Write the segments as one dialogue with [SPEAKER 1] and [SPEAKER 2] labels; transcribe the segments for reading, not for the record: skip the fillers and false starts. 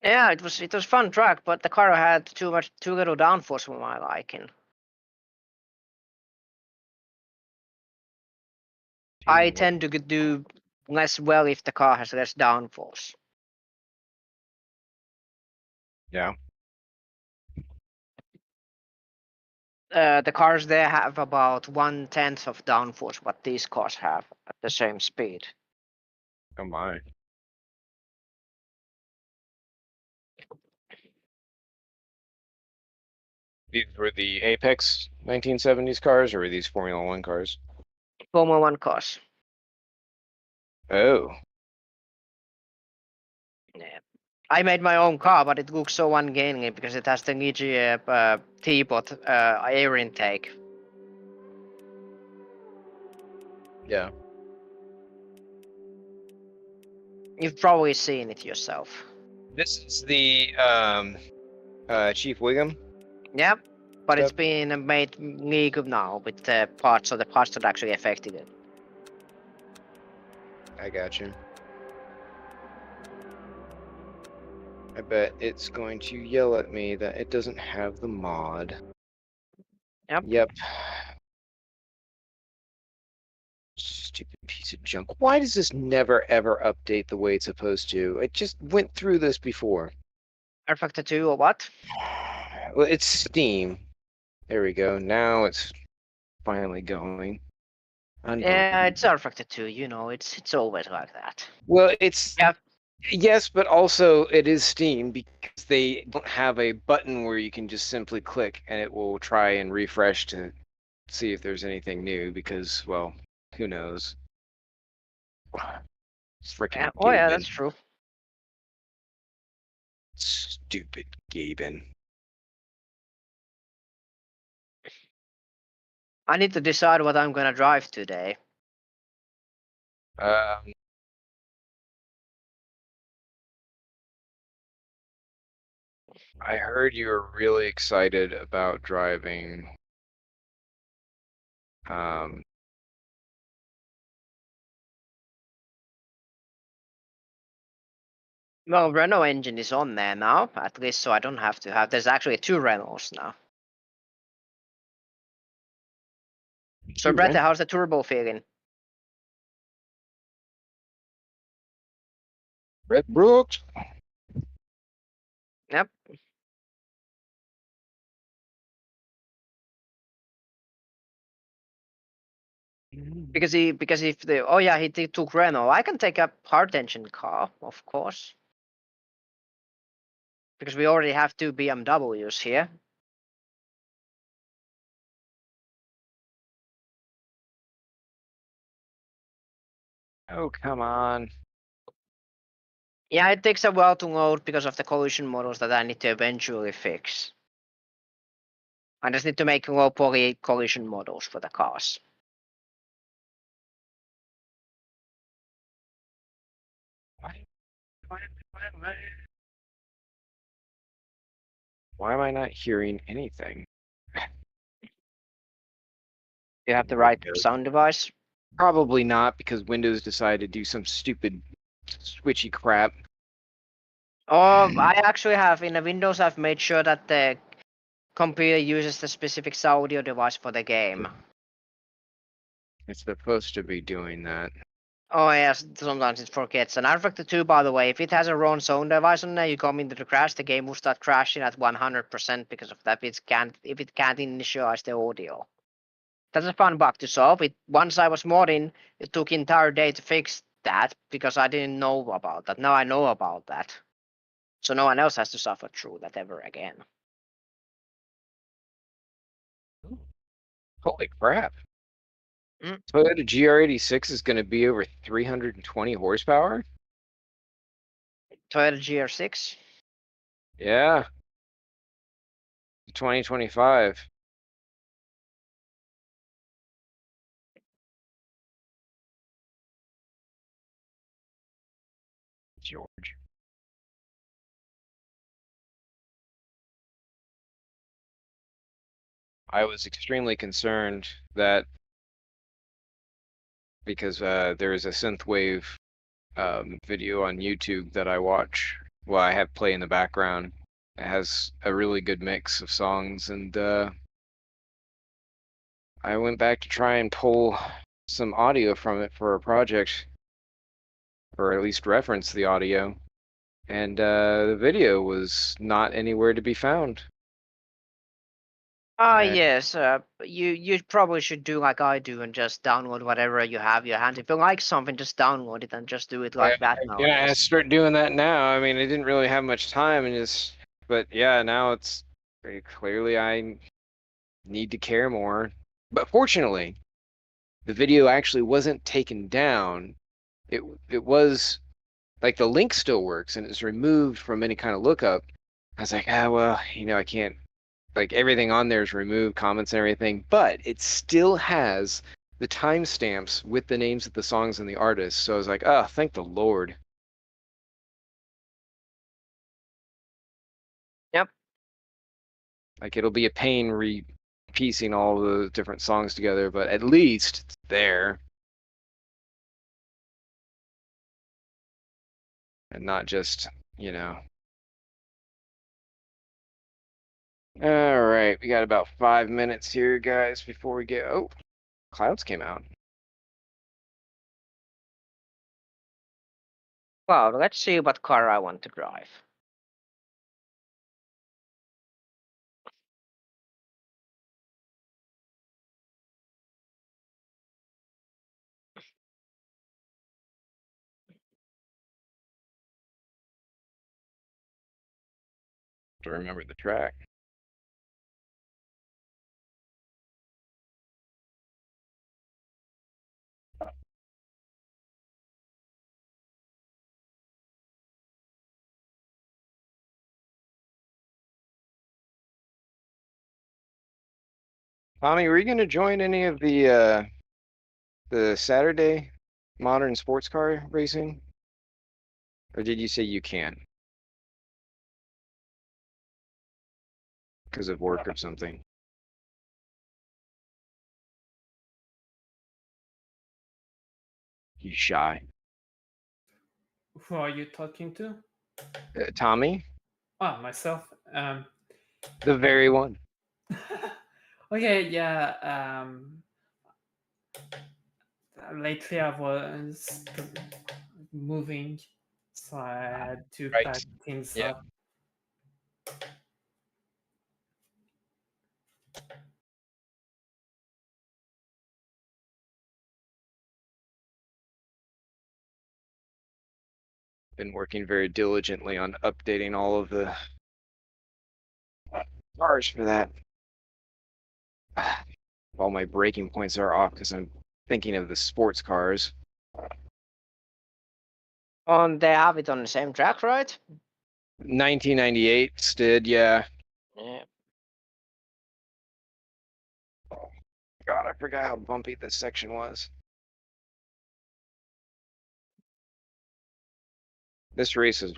[SPEAKER 1] Yeah, it was fun track, but the car had too little downforce for my liking. I tend to do less well if the car has less downforce.
[SPEAKER 2] Yeah.
[SPEAKER 1] The cars there have about 1/10 of downforce what these cars have at the same speed.
[SPEAKER 2] Oh my. These were the Apex 1970s cars, or were these Formula One cars?
[SPEAKER 1] Formula 1 cars.
[SPEAKER 2] Oh.
[SPEAKER 1] Yeah. I made my own car, but it looks so ungainly because it has the EGA T-bot air intake.
[SPEAKER 2] Yeah.
[SPEAKER 1] You've probably seen it yourself.
[SPEAKER 2] This is the Chief Wiggum.
[SPEAKER 1] Yep, but it's
[SPEAKER 2] Stuff.
[SPEAKER 1] been made legal now with the parts that actually affected it.
[SPEAKER 2] I got you. I bet it's going to yell at me that it doesn't have the mod.
[SPEAKER 1] Yep.
[SPEAKER 2] Stupid piece of junk. Why does this never ever update the way it's supposed to? It just went through this before.
[SPEAKER 1] R-Factor 2 or what?
[SPEAKER 2] Well, it's Steam. There we go. Now it's finally going.
[SPEAKER 1] Yeah, it's R-Factor 2, you know, it's always like that.
[SPEAKER 2] Well, it's
[SPEAKER 1] Yeah.
[SPEAKER 2] yes, but also it is Steam because they don't have a button where you can just simply click and it will try and refresh to see if there's anything new because, well, who knows? It's freaking
[SPEAKER 1] Oh yeah,
[SPEAKER 2] Gaben.
[SPEAKER 1] that's true.
[SPEAKER 2] Stupid Gaben.
[SPEAKER 1] I need to decide what I'm gonna drive today.
[SPEAKER 2] I heard you were really excited about driving.
[SPEAKER 1] Well, Renault engine is on there now, at least, so I don't have to have. There's actually 2 Renaults now. So, Brett, how's the turbo feeling?
[SPEAKER 2] Brett Brooks.
[SPEAKER 1] Yep. Because if he took Renault, I can take a hard engine car, of course. Because we already have 2 BMWs here.
[SPEAKER 2] Oh, come on.
[SPEAKER 1] Yeah, it takes a while to load because of the collision models that I need to eventually fix. I just need to make low poly collision models for the cars.
[SPEAKER 2] Why am I not hearing anything?
[SPEAKER 1] You have the right sound device?
[SPEAKER 2] Probably not, because Windows decided to do some stupid switchy crap.
[SPEAKER 1] Oh, I actually have in the Windows. I've made sure that the computer uses the specific audio device for the game.
[SPEAKER 2] It's supposed to be doing that.
[SPEAKER 1] Oh yes, sometimes it forgets. And R-Factor 2, by the way, if it has a wrong sound device on there, you come into the crash, the game will start crashing at 100% because of that. If it can't initialize the audio. That's a fun bug to solve. Once I was modding, it took entire day to fix that because I didn't know about that. Now I know about that. So no one else has to suffer through that ever again.
[SPEAKER 2] Holy crap.
[SPEAKER 1] Mm.
[SPEAKER 2] Toyota GR86 is going to be over 320 horsepower?
[SPEAKER 1] Toyota GR6?
[SPEAKER 2] Yeah. 2025. George. I was extremely concerned that because there is a synthwave video on YouTube that I watch well, I have play in the background. It has a really good mix of songs, and I went back to try and pull some audio from it for a project, or at least reference the audio, and the video was not anywhere to be found.
[SPEAKER 1] Ah,
[SPEAKER 2] And
[SPEAKER 1] yes. You probably should do like I do and just download whatever you have your hand. If you like something, just download it and just do it like that
[SPEAKER 2] yeah, I
[SPEAKER 1] nowadays.
[SPEAKER 2] start doing that now. I mean, I didn't really have much time, and just, but yeah, now it's very clearly I need to care more. But fortunately, the video actually wasn't taken down. It was like the link still works and it's removed from any kind of lookup. I was like, well, I can't, like everything on there is removed, comments and everything, but it still has the timestamps with the names of the songs and the artists. So I was like, oh, thank the Lord.
[SPEAKER 1] Yep.
[SPEAKER 2] Like it'll be a pain piecing all the different songs together, but at least it's there. And not just, All right, we got about 5 minutes here, guys, before we get. Oh, clouds came out.
[SPEAKER 1] Well, let's see what car I want to drive.
[SPEAKER 2] To remember the track. Tommy, were you going to join any of the Saturday modern sports car racing, or did you say you can't because of work or something? You shy,
[SPEAKER 3] Who are you talking to?
[SPEAKER 2] Tommy,
[SPEAKER 3] Ah, myself.
[SPEAKER 2] the very one.
[SPEAKER 3] Okay, yeah. Lately I was moving, so I had to
[SPEAKER 2] Right.
[SPEAKER 3] pack things
[SPEAKER 2] Yeah.
[SPEAKER 3] up.
[SPEAKER 2] Been working very diligently on updating all of the cars for that. All my breaking points are off because I'm thinking of the sports cars.
[SPEAKER 1] They have it on the same track, right?
[SPEAKER 2] 1998 did, yeah.
[SPEAKER 1] Yeah.
[SPEAKER 2] God, I forgot how bumpy this section was. This race is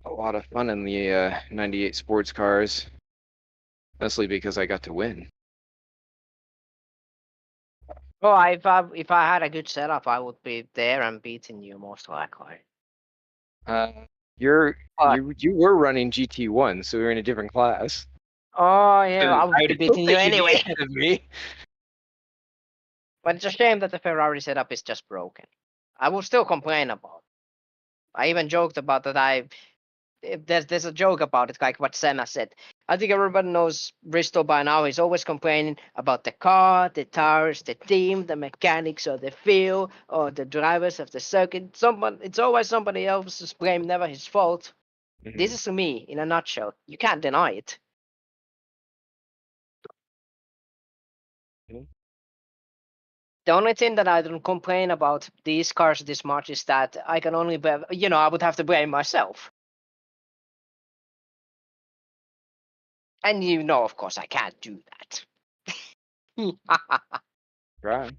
[SPEAKER 2] a lot of fun in the 98 sports cars, mostly because I got to win.
[SPEAKER 1] Well, if I had a good setup, I would be there and beating you most likely.
[SPEAKER 2] You're
[SPEAKER 1] But
[SPEAKER 2] you were running GT1, so we were in a different class.
[SPEAKER 1] oh yeah, I
[SPEAKER 2] I
[SPEAKER 1] would be
[SPEAKER 2] would hope
[SPEAKER 1] beating
[SPEAKER 2] that
[SPEAKER 1] you
[SPEAKER 2] you'd be
[SPEAKER 1] anyway.
[SPEAKER 2] ahead of me.
[SPEAKER 1] But it's a shame that the Ferrari setup is just broken. I will still complain about it. I even joked about that. There's a joke about it, like what Senna said. I think everybody knows Bristol by now. He's always complaining about the car, the tires, the team, the mechanics, or the field, or the drivers of the circuit. It's always somebody else's blame, never his fault. This is me in a nutshell. You can't deny it.
[SPEAKER 2] Mhm.
[SPEAKER 1] The only thing that I don't complain about these cars this much is that I can only, I would have to blame myself. And of course, I can't do that.
[SPEAKER 2] Right.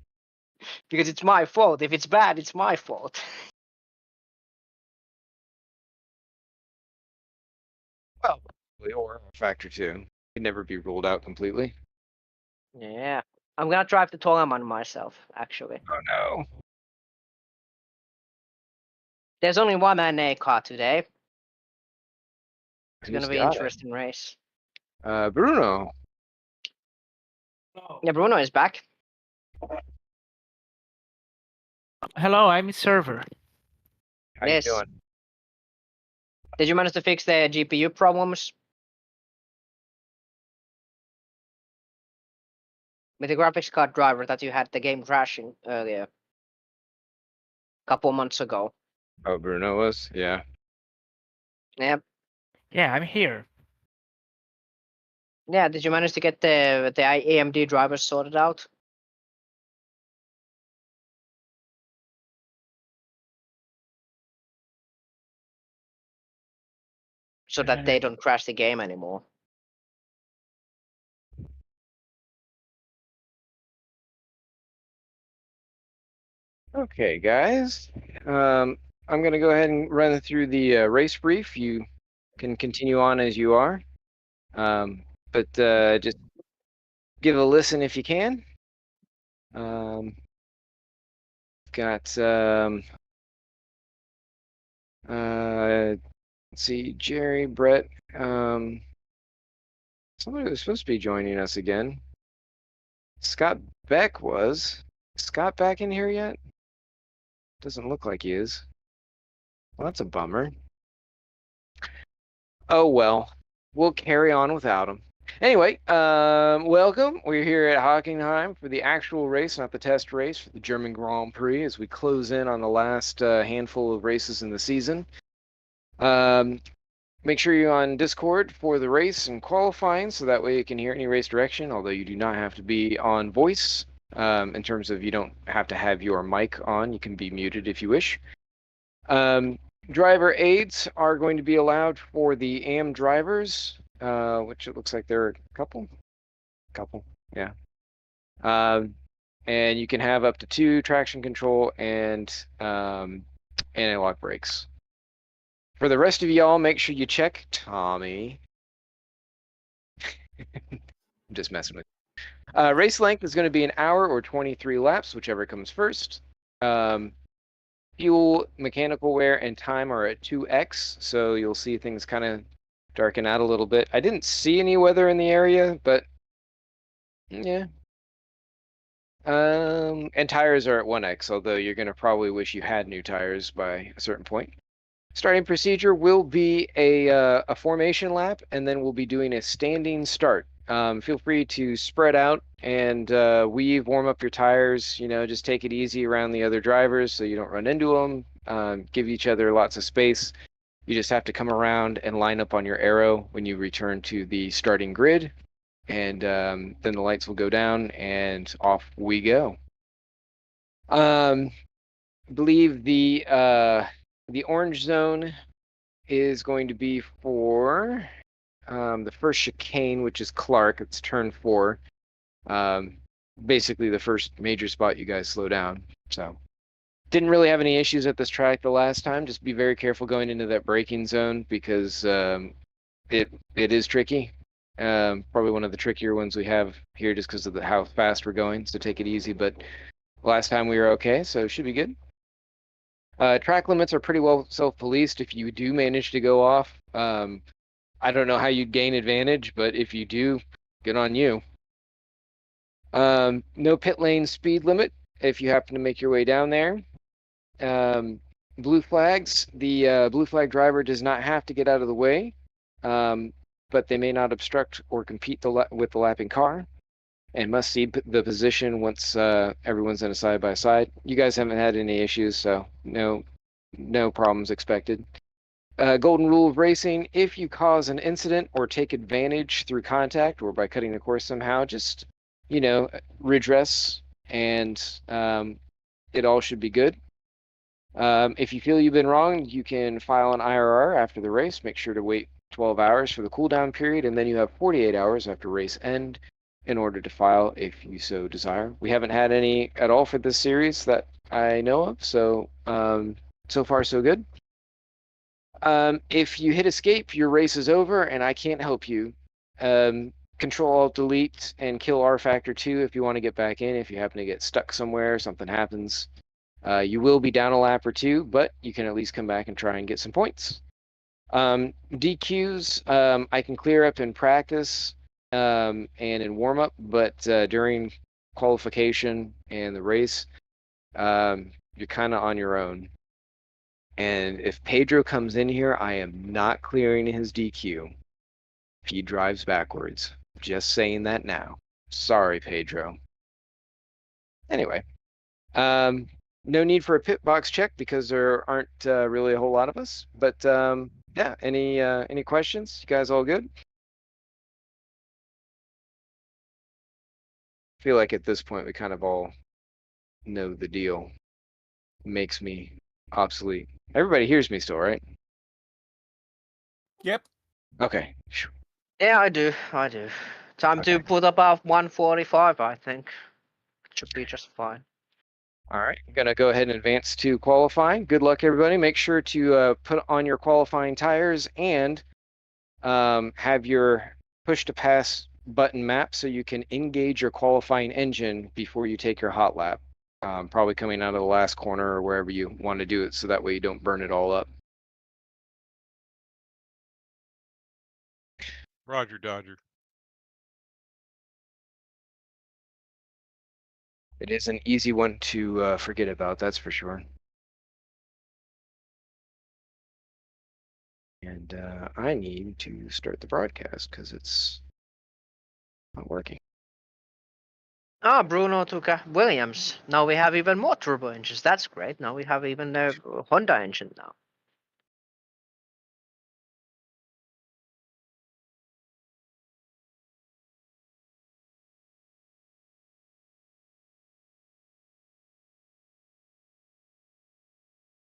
[SPEAKER 1] Because it's my fault. If it's bad, it's my fault.
[SPEAKER 2] Well, or a factor two. Could never be ruled out completely.
[SPEAKER 1] Yeah. I'm gonna drive the Toleman myself, actually.
[SPEAKER 2] Oh no.
[SPEAKER 1] There's only one NA car today. It's
[SPEAKER 2] Who's
[SPEAKER 1] gonna be
[SPEAKER 2] got it?
[SPEAKER 1] interesting race.
[SPEAKER 2] Bruno.
[SPEAKER 3] Oh,
[SPEAKER 1] Yeah, Bruno is back.
[SPEAKER 4] Hello, I'm server.
[SPEAKER 2] How
[SPEAKER 1] Yes.
[SPEAKER 2] you doing?
[SPEAKER 1] Did you manage to fix the GPU problems? With the graphics card driver that you had the game crashing earlier. Couple months ago.
[SPEAKER 2] Oh, Bruno was? Yeah.
[SPEAKER 1] Yeah.
[SPEAKER 4] Yeah, I'm here.
[SPEAKER 1] Yeah, did you manage to get the AMD drivers sorted out? So that they don't crash the game anymore.
[SPEAKER 2] Okay, guys. I'm going to go ahead and run through the race brief. You can continue on as you are. But just give a listen if you can. Got, let's see, Jerry, Brett. Somebody was supposed to be joining us again. Scott Beck was. Is Scott back in here yet? Doesn't look like he is. Well, that's a bummer. Oh well, we'll carry on without him. Anyway, welcome. We're here at Hockenheim for the actual race, not the test race, for the German Grand Prix as we close in on the last handful of races in the season. Make sure you're on Discord for the race and qualifying, so that way you can hear any race direction, although you do not have to be on voice. In terms of you don't have to have your mic on, you can be muted if you wish. Driver aids are going to be allowed for the AM drivers, which it looks like there are a couple, yeah. And you can have up to 2 traction control and anti-lock brakes. For the rest of y'all, make sure you check Tommy. I'm just messing with you. Race length is going to be an hour or 23 laps, whichever comes first. Fuel, mechanical wear, and time are at 2x, so you'll see things kind of darken out a little bit. I didn't see any weather in the area, but yeah. And tires are at 1x, although you're going to probably wish you had new tires by a certain point. Starting procedure will be a formation lap, and then we'll be doing a standing start. Feel free to spread out and weave, warm up your tires. You know, just take it easy around the other drivers so you don't run into them. Give each other lots of space. You just have to come around and line up on your arrow when you return to the starting grid, and then the lights will go down and off we go. I believe the orange zone is going to be for the first chicane, which is Clark. It's turn 4. Basically the first major spot you guys slow down. So didn't really have any issues at this track the last time. Just be very careful going into that braking zone because it is tricky. Probably one of the trickier ones we have here just because of how fast we're going. So take it easy. But last time we were okay, so it should be good. Track limits are pretty well self-policed. If you do manage to go off, I don't know how you'd gain advantage, but if you do, good on you. No pit lane speed limit if you happen to make your way down there. Blue flags, the blue flag driver does not have to get out of the way, but they may not obstruct or compete with the lapping car, and must cede the position once everyone's in a side-by-side. You guys haven't had any issues, so no problems expected. Golden rule of racing: if you cause an incident or take advantage through contact or by cutting the course somehow, just, you know, redress, and it all should be good. If you feel you've been wrong, you can file an IRR after the race. Make sure to wait 12 hours for the cooldown period, and then you have 48 hours after race end in order to file if you so desire. We haven't had any at all for this series that I know of, so so far so good. If you hit escape, your race is over and I can't help you. Control-Alt-Delete and kill R-Factor 2 if you want to get back in, if you happen to get stuck somewhere, something happens. You will be down a lap or two, but you can at least come back and try and get some points. DQs, I can clear up in practice and in warm up, but during qualification and the race, you're kind of on your own. And if Pedro comes in here, I am not clearing his DQ if he drives backwards. Just saying that now. Sorry, Pedro. Anyway, no need for a pit box check because there aren't really a whole lot of us. But yeah, any questions? You guys all good? I feel like at this point we kind of all know the deal. Makes me obsolete. Everybody hears me still, right?
[SPEAKER 5] Yep.
[SPEAKER 2] Okay.
[SPEAKER 1] Yeah, I do. Time to
[SPEAKER 2] Okay.
[SPEAKER 1] put about 145, I think. It should be just fine.
[SPEAKER 2] All right, I'm gonna go ahead and advance to qualifying. Good luck, everybody. Make sure to put on your qualifying tires and have your push to pass button map so you can engage your qualifying engine before you take your hot lap. Probably coming out of the last corner or wherever you want to do it, so that way you don't burn it all up.
[SPEAKER 5] Roger, Dodger.
[SPEAKER 2] It is an easy one to forget about, that's for sure. And I need to start the broadcast because it's not working.
[SPEAKER 1] Ah, Bruno took a Williams. Now we have even more turbo engines. That's great. Now we have even a Honda engine now.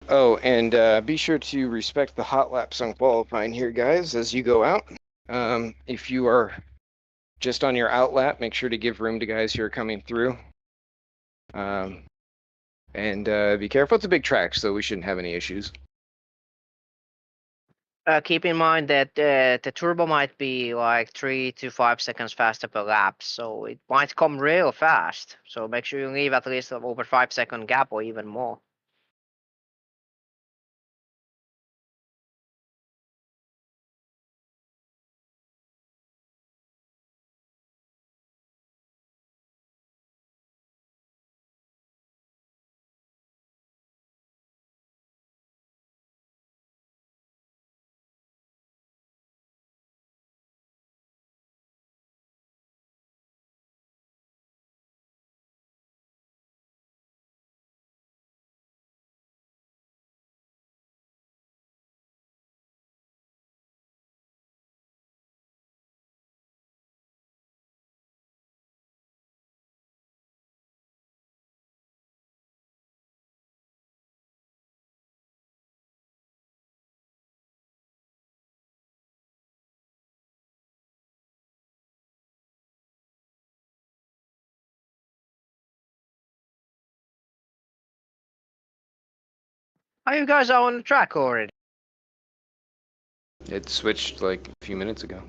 [SPEAKER 2] Oh, and be sure to respect the hot laps on qualifying here, guys, as you go out. If you are just on your out lap, make sure to give room to guys who are coming through. And be careful. It's a big track, so we shouldn't have any issues.
[SPEAKER 1] Keep in mind that the turbo might be like 3 to 5 seconds faster per lap, so it might come real fast. So make sure you leave at least over 5 second gap or even more. Are you guys out on the track already?
[SPEAKER 2] It switched like a few minutes ago.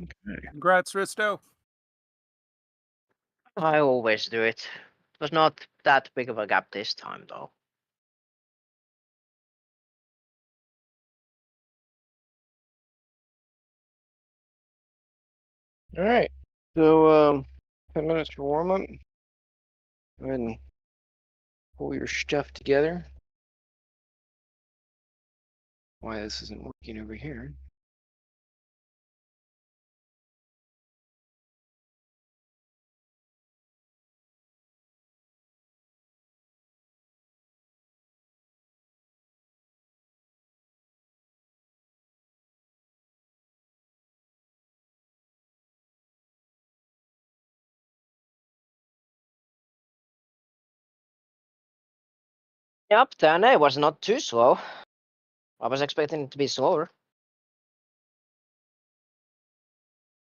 [SPEAKER 2] Okay.
[SPEAKER 5] Congrats, Risto.
[SPEAKER 1] I always do it. It was not that big of a gap this time, though.
[SPEAKER 2] All right. So 10 minutes for warm up. Go ahead and pull your stuff together. Why this isn't working over here?
[SPEAKER 1] Yep, 10A was not too slow. I was expecting it to be slower.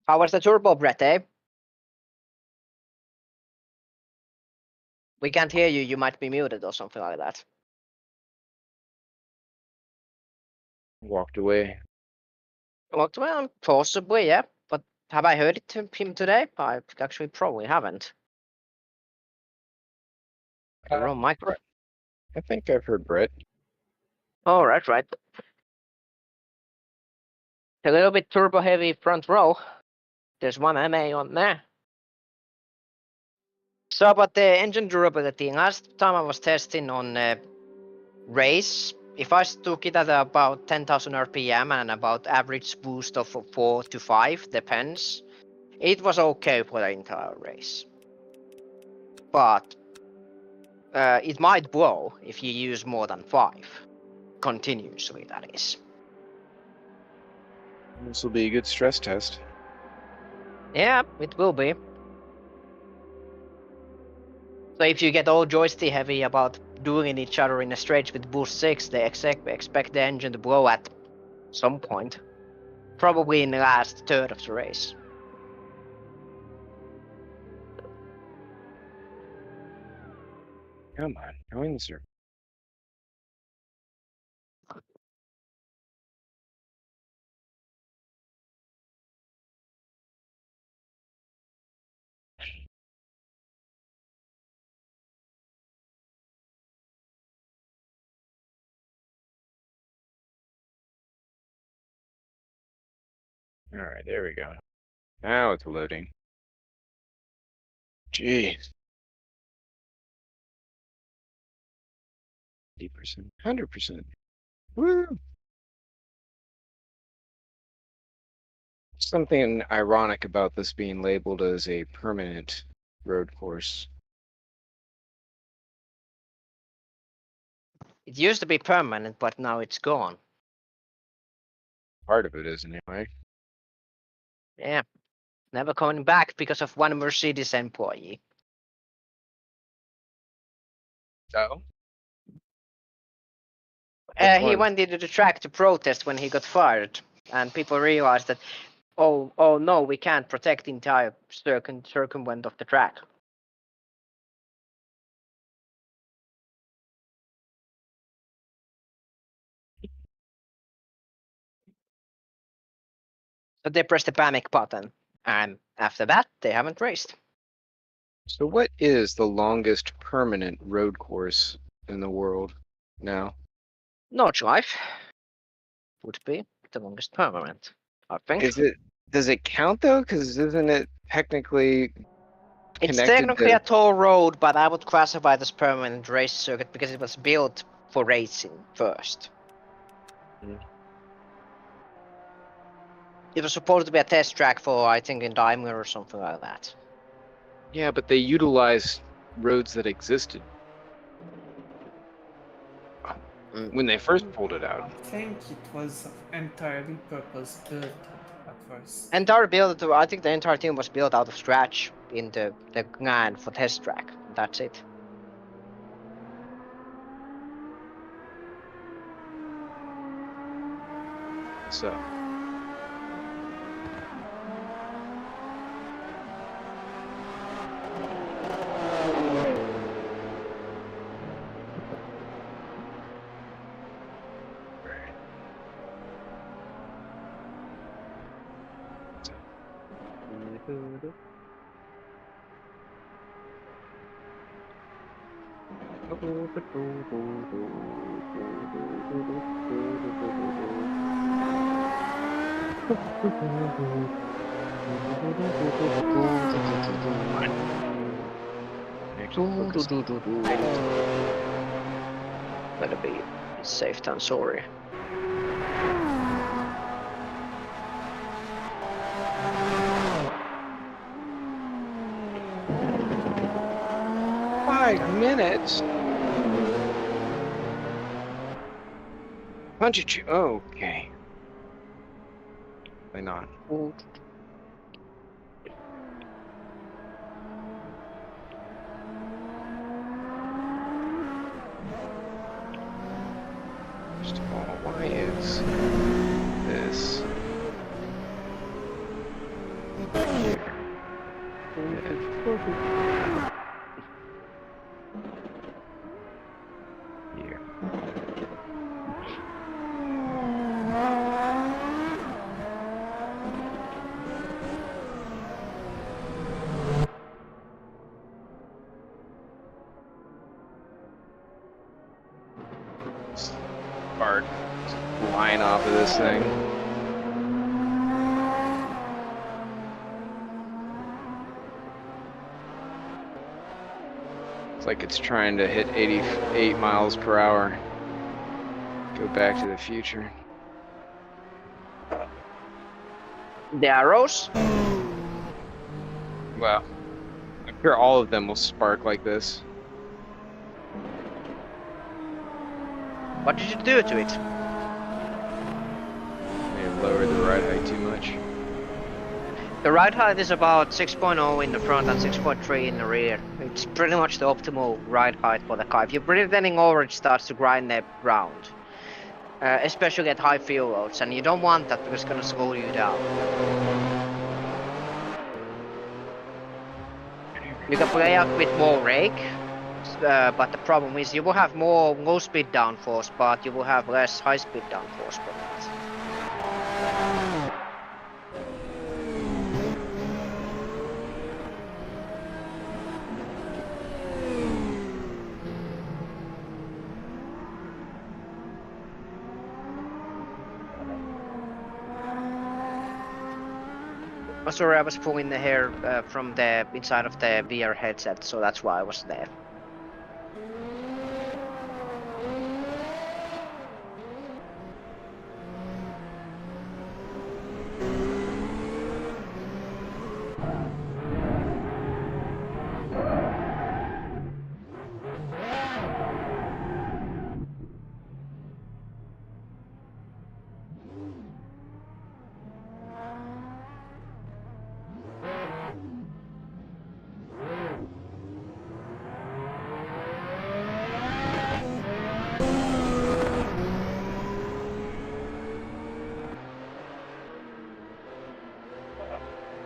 [SPEAKER 1] How was the turbo, Brett, eh? We can't hear you. You might be muted or something like that.
[SPEAKER 2] Walked away.
[SPEAKER 1] Well, possibly, yeah. But have I heard it to him today? I actually probably haven't. The wrong mic.
[SPEAKER 2] Brett. I think I've heard Brett.
[SPEAKER 1] Oh, right. A little bit turbo heavy front row. There's one MA on there. So about the engine durability, last time I was testing on race, if I took it at about 10,000 RPM and about average boost of 4 to 5, depends, it was okay for the entire race. But it might blow if you use more than 5, continuously, that is.
[SPEAKER 2] This will be a good stress test.
[SPEAKER 1] Yeah, it will be. So if you get all joystick heavy about dueling each other in a stretch with boost 6, they expect the engine to blow at some point. Probably in the last third of the race.
[SPEAKER 2] Come on, join the circle. All right, there we go. Now it's loading. Jeez. 80%, 100%. Woo! Something ironic about this being labeled as a permanent road course.
[SPEAKER 1] It used to be permanent, but now it's gone.
[SPEAKER 2] Part of it is anyway.
[SPEAKER 1] Yeah, never coming back because of one Mercedes employee.
[SPEAKER 2] So?
[SPEAKER 1] He
[SPEAKER 2] one?
[SPEAKER 1] went into the track to protest when he got fired, and people realized that, oh no, we can't protect the entire circumvent of the track. So they pressed the panic button, and after that, they haven't raced.
[SPEAKER 2] So what is the longest permanent road course in the world now?
[SPEAKER 1] Nordschleife would be the longest permanent, I think.
[SPEAKER 2] Does it count though? Because isn't it technically
[SPEAKER 1] It's
[SPEAKER 2] connected
[SPEAKER 1] technically
[SPEAKER 2] to-
[SPEAKER 1] a toll road, but I would classify it as permanent race circuit because it was built for racing first.
[SPEAKER 2] Mm.
[SPEAKER 1] It was supposed to be a test track for, I think, in Daimler or something like that.
[SPEAKER 2] Yeah, but they utilize roads that existed when they first pulled it out.
[SPEAKER 3] I think it was entirely purpose built at first.
[SPEAKER 1] I think the entire team was built out of scratch in the land for test track. That's it.
[SPEAKER 2] So
[SPEAKER 1] Better be safe than sorry.
[SPEAKER 2] Five minutes. Punch it. Okay. Why not? First of all, why is this here? Here. Spark flying off of this thing. It's like it's trying to hit 88 miles per hour. Go back to the future.
[SPEAKER 1] The arrows?
[SPEAKER 2] Well, I'm sure all of them will spark like this.
[SPEAKER 1] What did you do to it?
[SPEAKER 2] May have lowered the ride height too much.
[SPEAKER 1] The ride height is about 6.0 in the front and 6.3 in the rear. It's pretty much the optimal ride height for the car. If you're pretty anything over, it starts to grind the ground. Especially at high fuel loads, and you don't want that because it's gonna slow you down. You can play out with more rake, but the problem is you will have more low speed downforce, but you will have less high speed downforce for that. Oh, sorry, I was pulling the hair from the inside of the VR headset, so that's why I was there.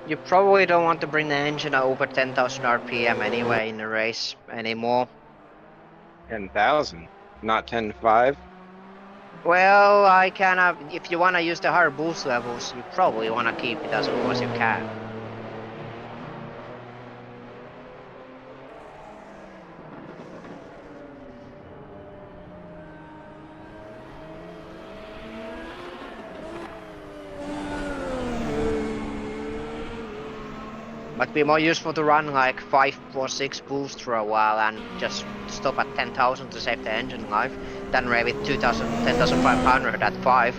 [SPEAKER 1] You probably don't want to bring the engine over 10,000 RPM anyway in a race anymore.
[SPEAKER 2] 10,000, not 10.5.
[SPEAKER 1] Well, I kind of, if you want to use the higher boost levels, you probably want to keep it as low as you can. Might be more useful to run like 5 or 6 boosts for a while and just stop at 10,000 to save the engine life, than rev it 10,500 at 5.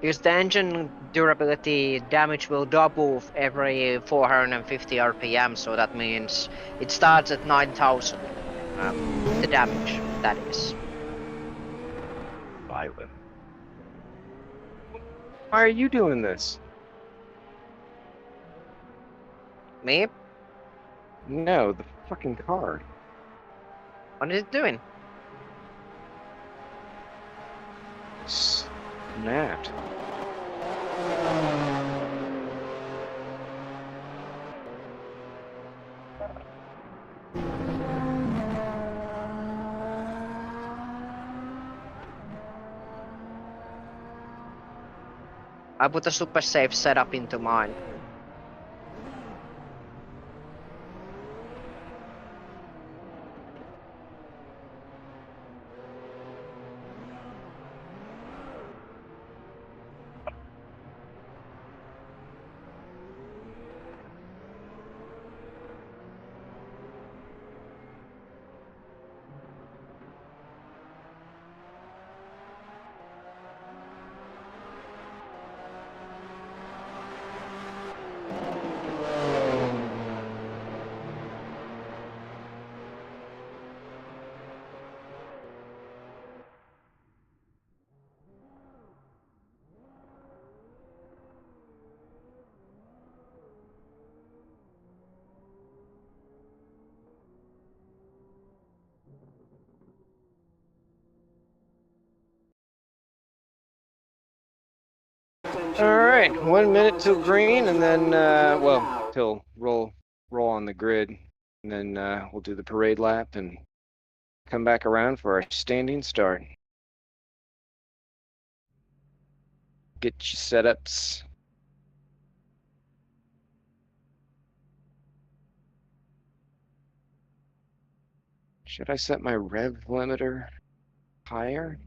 [SPEAKER 1] Because the engine durability damage will double every 450 RPM, so that means it starts at 9,000. The damage, that is.
[SPEAKER 2] Violent. Why are you doing this?
[SPEAKER 1] Me?
[SPEAKER 2] No, the fucking car.
[SPEAKER 1] What is it doing?
[SPEAKER 2] Snapped.
[SPEAKER 1] I put a super safe setup into mine.
[SPEAKER 2] All right, 1 minute till green, and then well, till roll on the grid, and then we'll do the parade lap and come back around for our standing start. Get your setups. Should I set my rev limiter higher?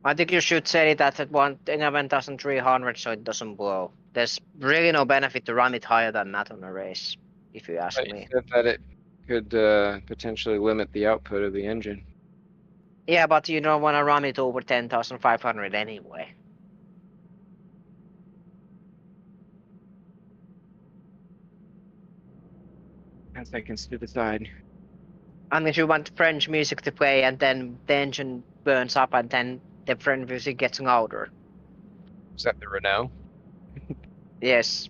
[SPEAKER 1] I think you should set it at 11,300 so it doesn't blow. There's really no benefit to run it higher than that on a race, if you ask
[SPEAKER 2] But
[SPEAKER 1] me.
[SPEAKER 2] you said that it could potentially limit the output of the engine.
[SPEAKER 1] Yeah, but you don't want to run it over 10,500 anyway.
[SPEAKER 2] 10 seconds to the side.
[SPEAKER 1] Unless you want French music to play and then the engine burns up and then the French music gets louder.
[SPEAKER 2] Is that the Renault?
[SPEAKER 1] Yes.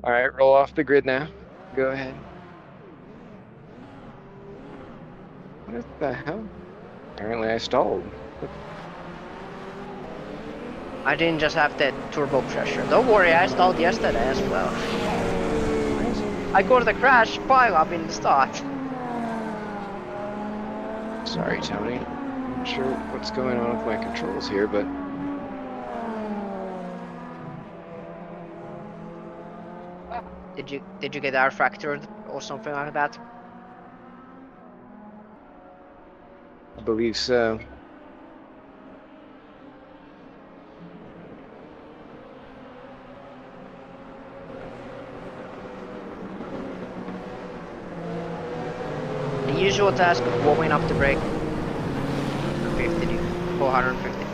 [SPEAKER 2] All right, roll off the grid now. Go ahead. What the hell? Apparently I stalled.
[SPEAKER 1] I didn't just have the turbo pressure. Don't worry, I stalled yesterday as well. I got a crash pile up in the start.
[SPEAKER 2] Sorry, Tony. Not sure what's going on with my controls here, but
[SPEAKER 1] Did you get air fractured or something like that?
[SPEAKER 2] I believe so.
[SPEAKER 1] The usual task of warming up the brake. 450.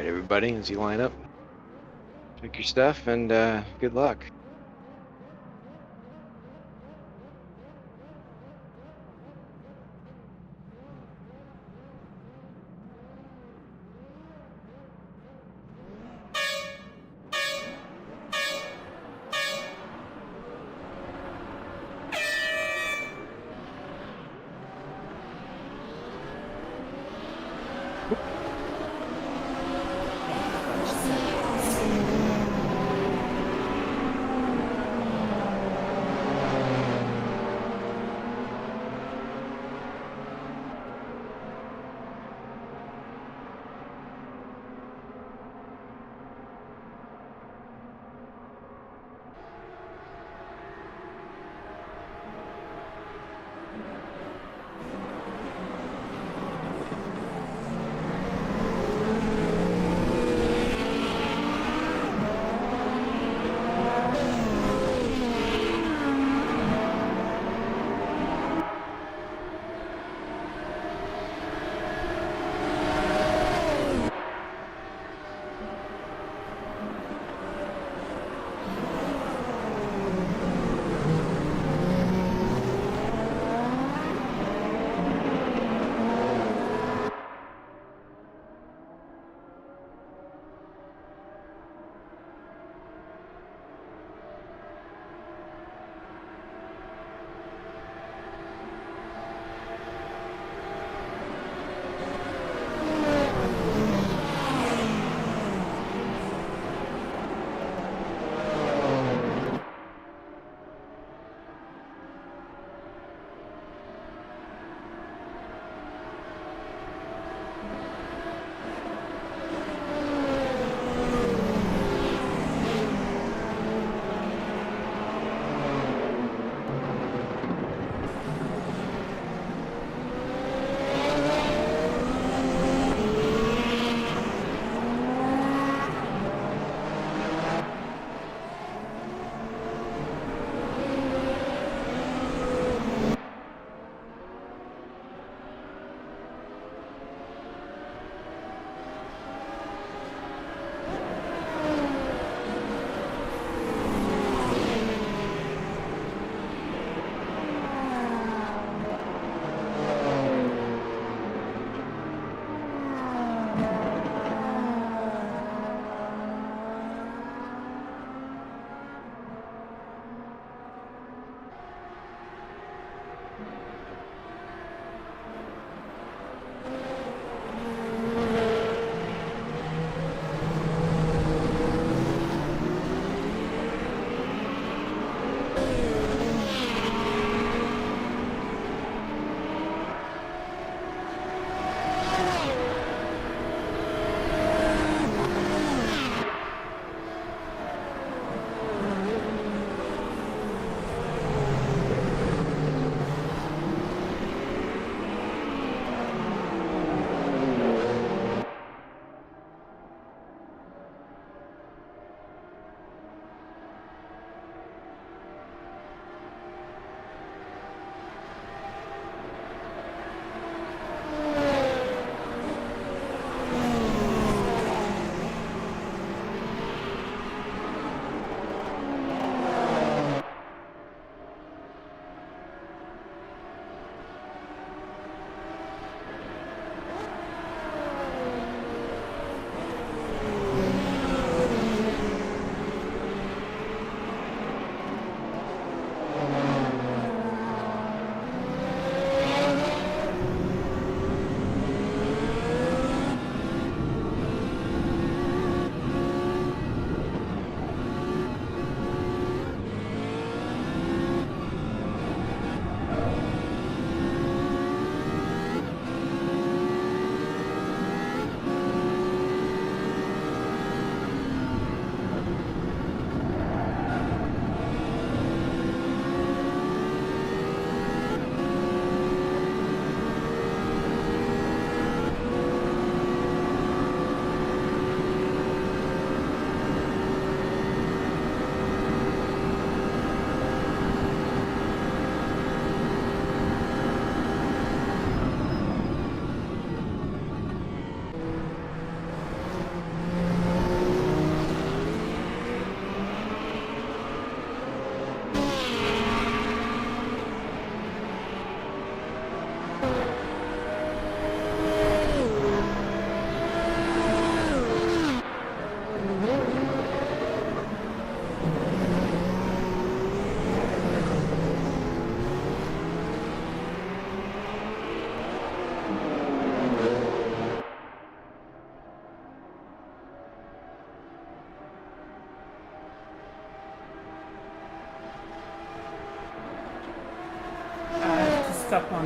[SPEAKER 2] right, everybody, as you line up, pick your stuff, and good luck.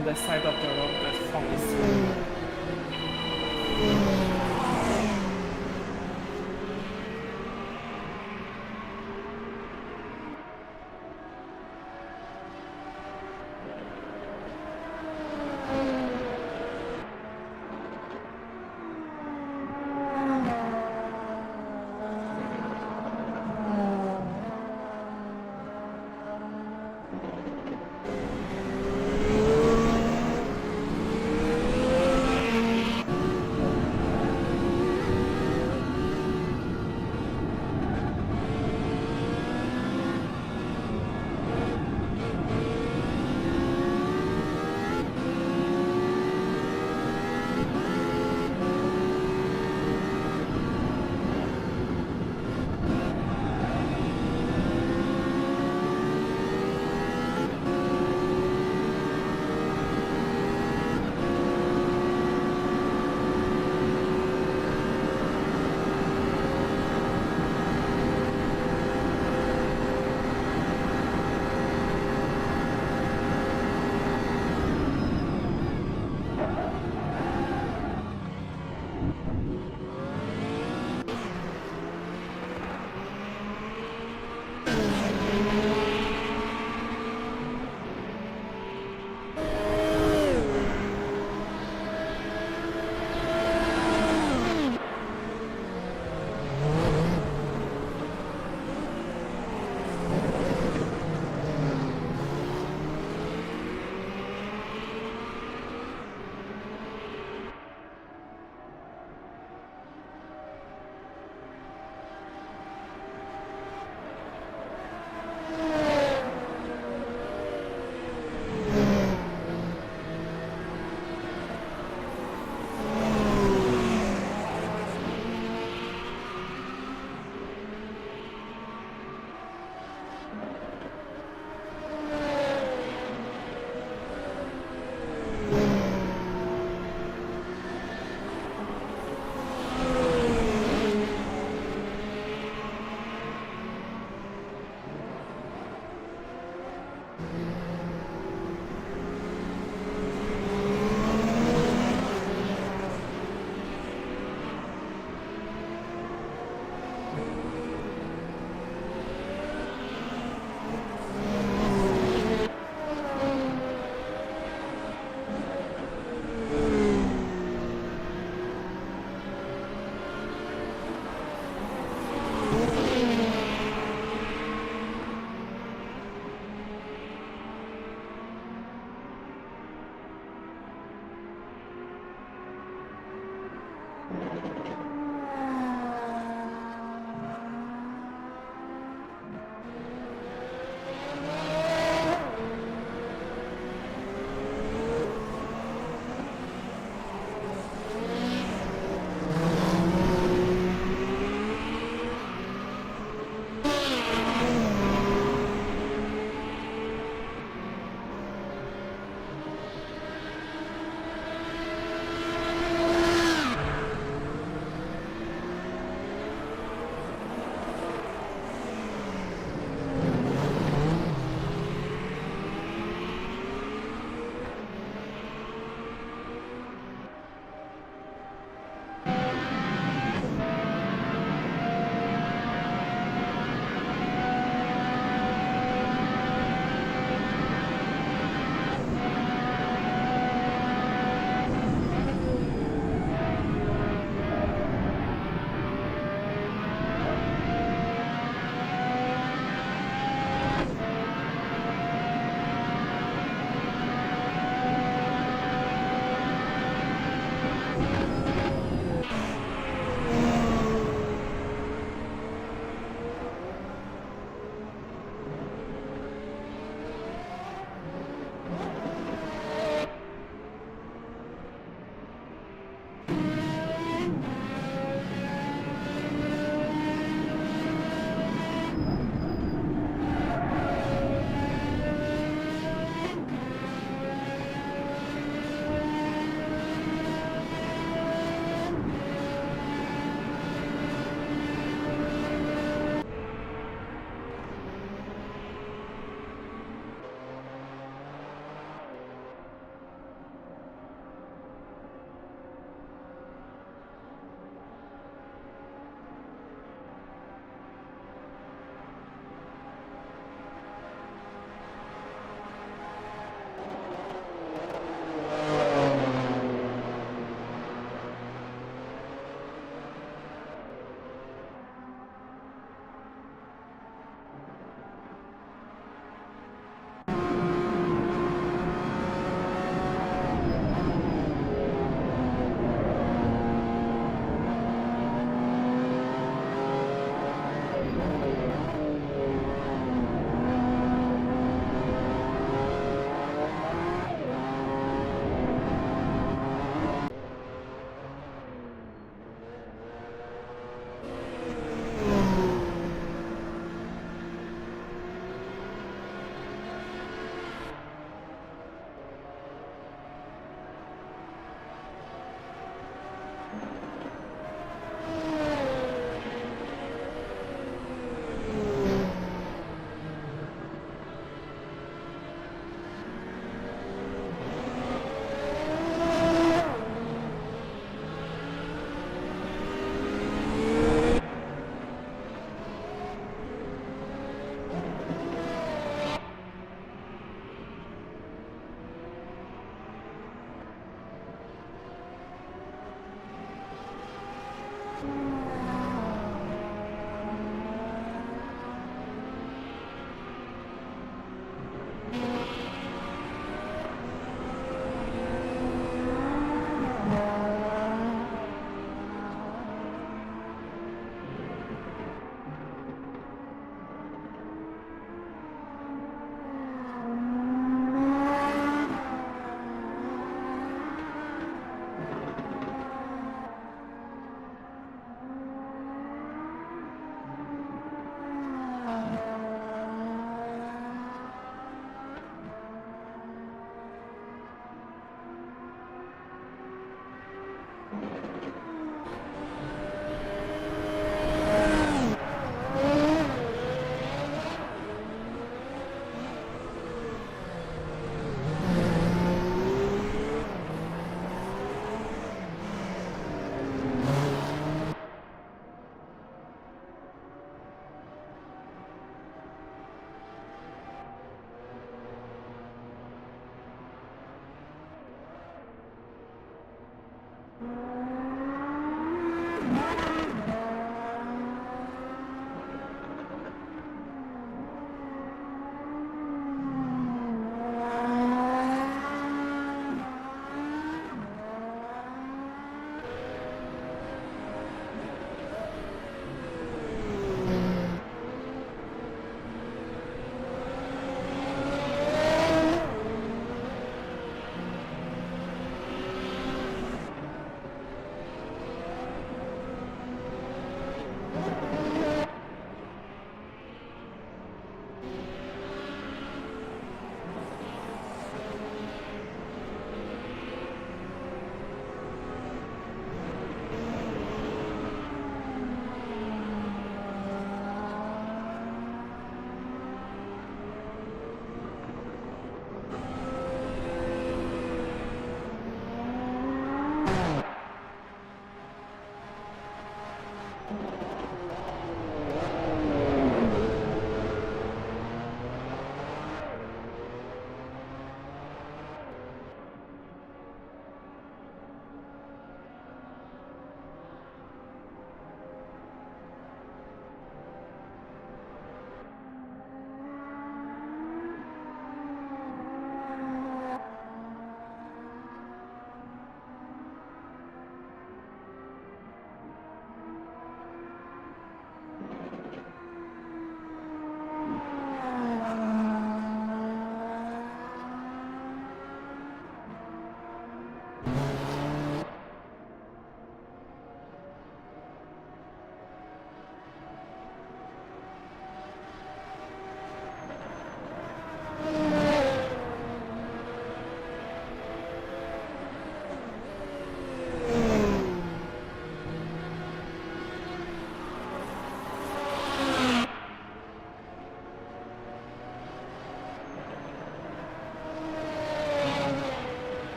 [SPEAKER 3] on the side of the road that fog is through.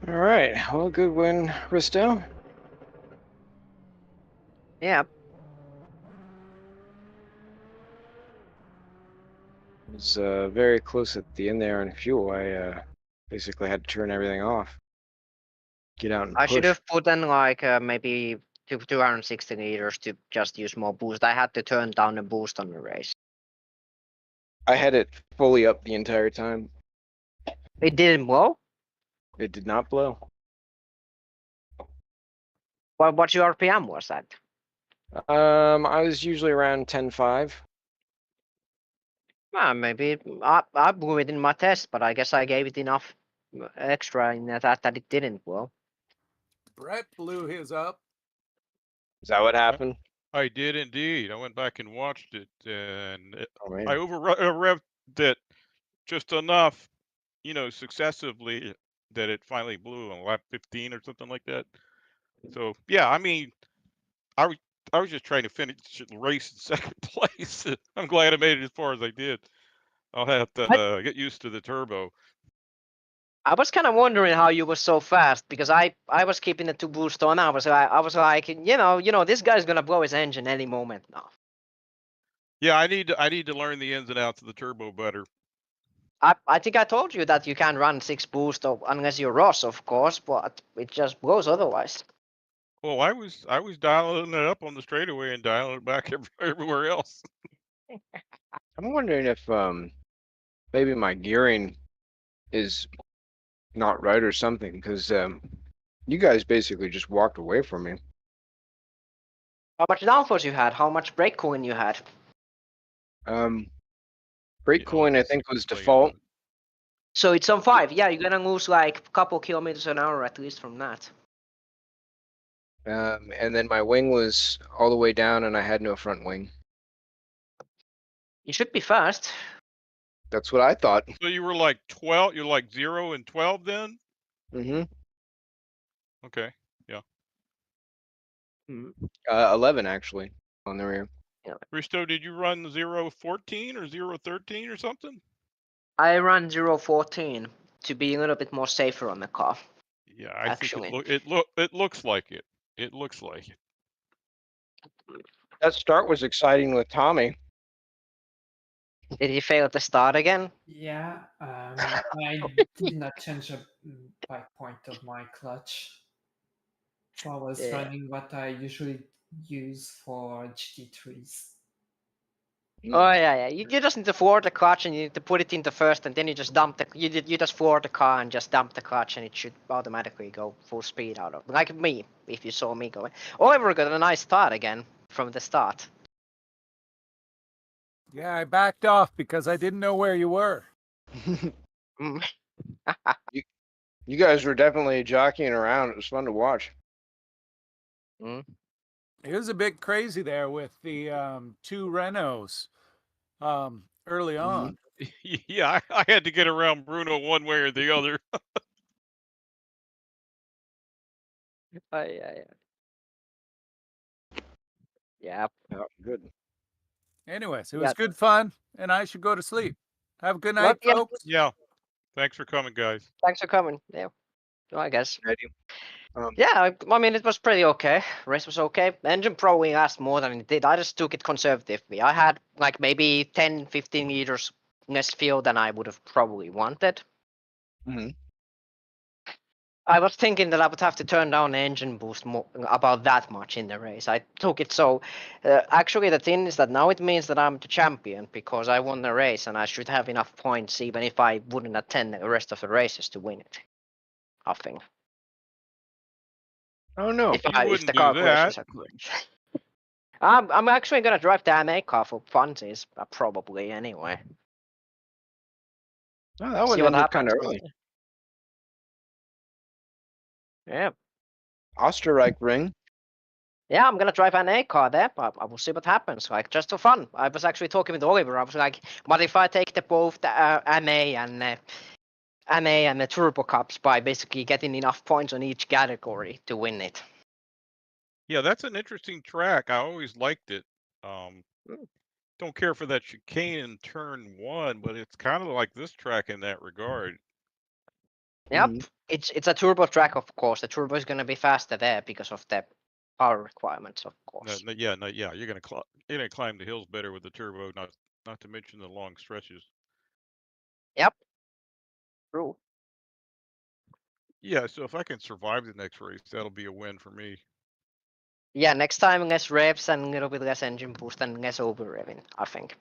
[SPEAKER 2] All right. Well, good win, Risto.
[SPEAKER 1] Yeah.
[SPEAKER 2] It was very close at the end there on fuel. I basically had to turn everything off. Get out and
[SPEAKER 1] I should
[SPEAKER 2] push.
[SPEAKER 1] have put in like maybe 260 liters to just use more boost. I had to turn down the boost on the race.
[SPEAKER 2] I had it fully up the entire time.
[SPEAKER 1] It didn't blow.
[SPEAKER 2] It did not blow.
[SPEAKER 1] What's your RPM was that?
[SPEAKER 2] I was usually around 10.5.
[SPEAKER 1] Well, maybe I blew it in my test, but I guess I gave it enough extra in that it didn't blow.
[SPEAKER 5] Brett blew his up.
[SPEAKER 2] Is that what happened?
[SPEAKER 6] I did indeed. I went back and watched it, and
[SPEAKER 2] Oh man.
[SPEAKER 6] I revved it just enough, successively that it finally blew on lap 15 or something like that. So yeah, I mean, I was just trying to finish the race in second place. I'm glad I made it as far as I did. I'll have to get used to the turbo.
[SPEAKER 1] I was kind of wondering how you were so fast because I was keeping the two boost on. I was like, this guy's gonna blow his engine any moment now.
[SPEAKER 6] Yeah, I need to learn the ins and outs of the turbo better.
[SPEAKER 1] I think I told you that you can't run 6 boost unless you're Ross, of course, but it just blows otherwise.
[SPEAKER 6] Well, I was dialing it up on the straightaway and dialing it back everywhere else.
[SPEAKER 2] I'm wondering if maybe my gearing is not right or something, because you guys basically just walked away from me.
[SPEAKER 1] How much downforce you had? How much brake cooling you had?
[SPEAKER 2] Brake
[SPEAKER 6] You know,
[SPEAKER 2] cooling I
[SPEAKER 6] it's
[SPEAKER 2] think was
[SPEAKER 6] playing
[SPEAKER 2] default.
[SPEAKER 6] into it.
[SPEAKER 1] So it's on 5. Yeah, you're gonna lose like a couple kilometers an hour at least from that.
[SPEAKER 2] And then my wing was all the way down and I had no front wing.
[SPEAKER 1] You should be fast.
[SPEAKER 2] That's what I thought.
[SPEAKER 6] So you were like 12. You're like 0 and 12 then.
[SPEAKER 2] Mm-hmm.
[SPEAKER 6] Okay.
[SPEAKER 2] 11 actually on the rear.
[SPEAKER 6] Risto, did you run 0.14 or 0.13 or something?
[SPEAKER 1] I ran 0.14 to be a little bit more safer on the car.
[SPEAKER 6] Yeah, I
[SPEAKER 1] Actually.
[SPEAKER 6] think it looks like it. It looks like it.
[SPEAKER 2] That start was exciting with Tommy.
[SPEAKER 1] Did he fail at the start again?
[SPEAKER 3] Yeah, I did not change the bike point of my clutch. So I was
[SPEAKER 1] Yeah.
[SPEAKER 3] running what I usually use for GT3s.
[SPEAKER 1] Oh yeah. You just need to forward the clutch and you need to put it into first, and then you just dump you just forward the car and just dump the clutch, and it should automatically go full speed out of. Like me, if you saw me going. Oliver got a nice start again from the start.
[SPEAKER 5] Yeah, I backed off because I didn't know where you were.
[SPEAKER 1] Mm.
[SPEAKER 2] You guys were definitely jockeying around. It was fun to watch.
[SPEAKER 1] Mm.
[SPEAKER 5] It was a bit crazy there with the 2 Renaults early on.
[SPEAKER 6] Yeah, I had to get around Bruno one way or the other.
[SPEAKER 1] Yeah.
[SPEAKER 2] Yeah, good.
[SPEAKER 5] Anyways, it
[SPEAKER 1] Yeah.
[SPEAKER 5] was good fun, and I should go to sleep. Have a good
[SPEAKER 1] Well,
[SPEAKER 5] night,
[SPEAKER 1] yeah.
[SPEAKER 5] folks.
[SPEAKER 6] Yeah. Thanks for coming, guys.
[SPEAKER 1] Thanks for coming. Yeah. Well, I guess.
[SPEAKER 2] Ready?
[SPEAKER 1] Yeah, I mean, it was pretty okay. Race was okay. Engine probably asked more than it did. I just took it conservatively. I had like maybe 10, 15 liters less fuel than I would have probably wanted.
[SPEAKER 2] Mhm.
[SPEAKER 1] I was thinking that I would have to turn down the engine boost more, about that much in the race. I took it so. Actually, the thing is that now it means that I'm the champion because I won the race and I should have enough points even if I wouldn't attend the rest of the races to win it. I think.
[SPEAKER 2] Oh no.
[SPEAKER 1] If
[SPEAKER 6] You
[SPEAKER 1] the
[SPEAKER 6] wouldn't do
[SPEAKER 1] calculations
[SPEAKER 6] that.
[SPEAKER 1] are correct. I'm actually gonna drive the MA car for funsies, probably anyway.
[SPEAKER 2] Oh, that would
[SPEAKER 1] See what
[SPEAKER 2] end up kind
[SPEAKER 1] happens.
[SPEAKER 2] of early.
[SPEAKER 1] Yeah,
[SPEAKER 2] Österreich ring.
[SPEAKER 1] yeah, I'm gonna drive an A car there, but I will see what happens. Like just for fun. I was actually talking with Oliver. I was like, what if I take both the MA and the Turbo Cups by basically getting enough points on each category to win it?
[SPEAKER 6] Yeah, that's an interesting track. I always liked it.
[SPEAKER 1] Mm.
[SPEAKER 6] Don't care for that chicane in turn 1, but it's kind of like this track in that regard.
[SPEAKER 1] Yep,
[SPEAKER 2] Mhm.
[SPEAKER 1] it's a turbo track, of course. The turbo is gonna be faster there because of the power requirements, of
[SPEAKER 6] No,
[SPEAKER 1] course.
[SPEAKER 6] no, yeah, no, yeah. You're gonna climb the hills better with the turbo. Not to mention the long stretches.
[SPEAKER 1] Yep. True.
[SPEAKER 6] Yeah. So if I can survive the next race, that'll be a win for me.
[SPEAKER 1] Yeah, next time less revs and a little bit less engine boost and less over revving, I think.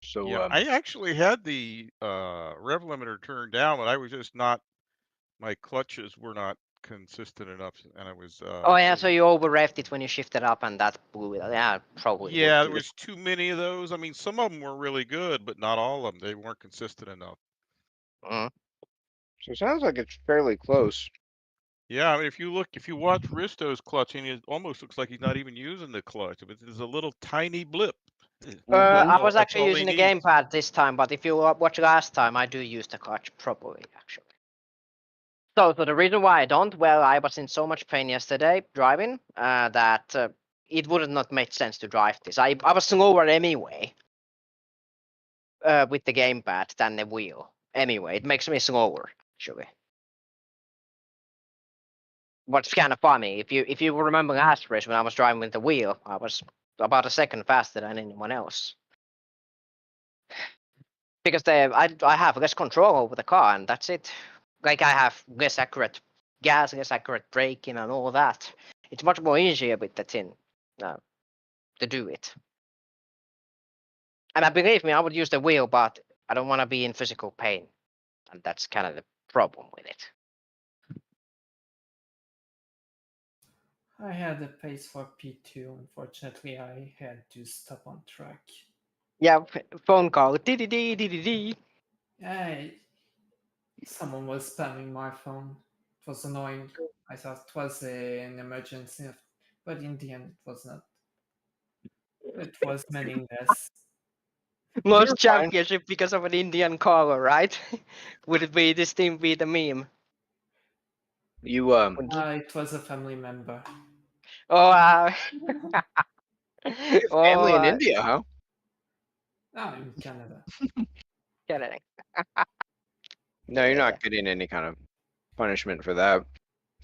[SPEAKER 2] So
[SPEAKER 6] Yeah, I actually had the rev limiter turned down, but I was just not. My clutches were not consistent enough, and I was.
[SPEAKER 1] Oh yeah,
[SPEAKER 6] There
[SPEAKER 1] so
[SPEAKER 6] was
[SPEAKER 1] you over revved it when you shifted up and that blew it. Yeah, probably would
[SPEAKER 6] yeah, there
[SPEAKER 1] do it.
[SPEAKER 6] was too many of those. I mean, some of them were really good, but not all of them. They weren't consistent enough.
[SPEAKER 1] Mm.
[SPEAKER 2] so it sounds like it's fairly close.
[SPEAKER 6] Yeah, I mean, if you watch Risto's clutching, it almost looks like he's not even using the clutch. It's a little tiny blip.
[SPEAKER 2] Mhm.
[SPEAKER 1] I was
[SPEAKER 6] That's
[SPEAKER 1] actually
[SPEAKER 6] all they
[SPEAKER 1] using the
[SPEAKER 6] need.
[SPEAKER 1] gamepad this time, but if you watch last time, I do use the clutch properly, actually. So the reason why I don't, well, I was in so much pain yesterday driving that it would not make sense to drive this. I was slower anyway with the gamepad than the wheel. Anyway, it makes me slower, actually. What's kind of funny, if you remember last race when I was driving with the wheel, I was about a second faster than anyone else. Because I have less control over the car, and that's it. Like I have less accurate gas, less accurate braking, and all that. It's much more easier with the tin to do it. And believe me, I would use the wheel, but I don't want to be in physical pain, and that's kind of the problem with it.
[SPEAKER 3] I had a pace for P2. Unfortunately, I had to stop on track.
[SPEAKER 1] Yeah, phone call. Dee.
[SPEAKER 3] I, someone was spamming my phone. It was annoying. I thought it was an emergency, but in the end, it was not. It was meaningless.
[SPEAKER 1] Most
[SPEAKER 2] You're fine.
[SPEAKER 1] championship because of an Indian caller, right? Would it be this team be the meme?
[SPEAKER 2] You
[SPEAKER 3] It was a family member.
[SPEAKER 1] Oh,
[SPEAKER 2] family in
[SPEAKER 1] oh,
[SPEAKER 2] India, huh?
[SPEAKER 3] In Canada.
[SPEAKER 1] Canada.
[SPEAKER 2] No, you're
[SPEAKER 1] Yeah.
[SPEAKER 2] not getting any kind of punishment for that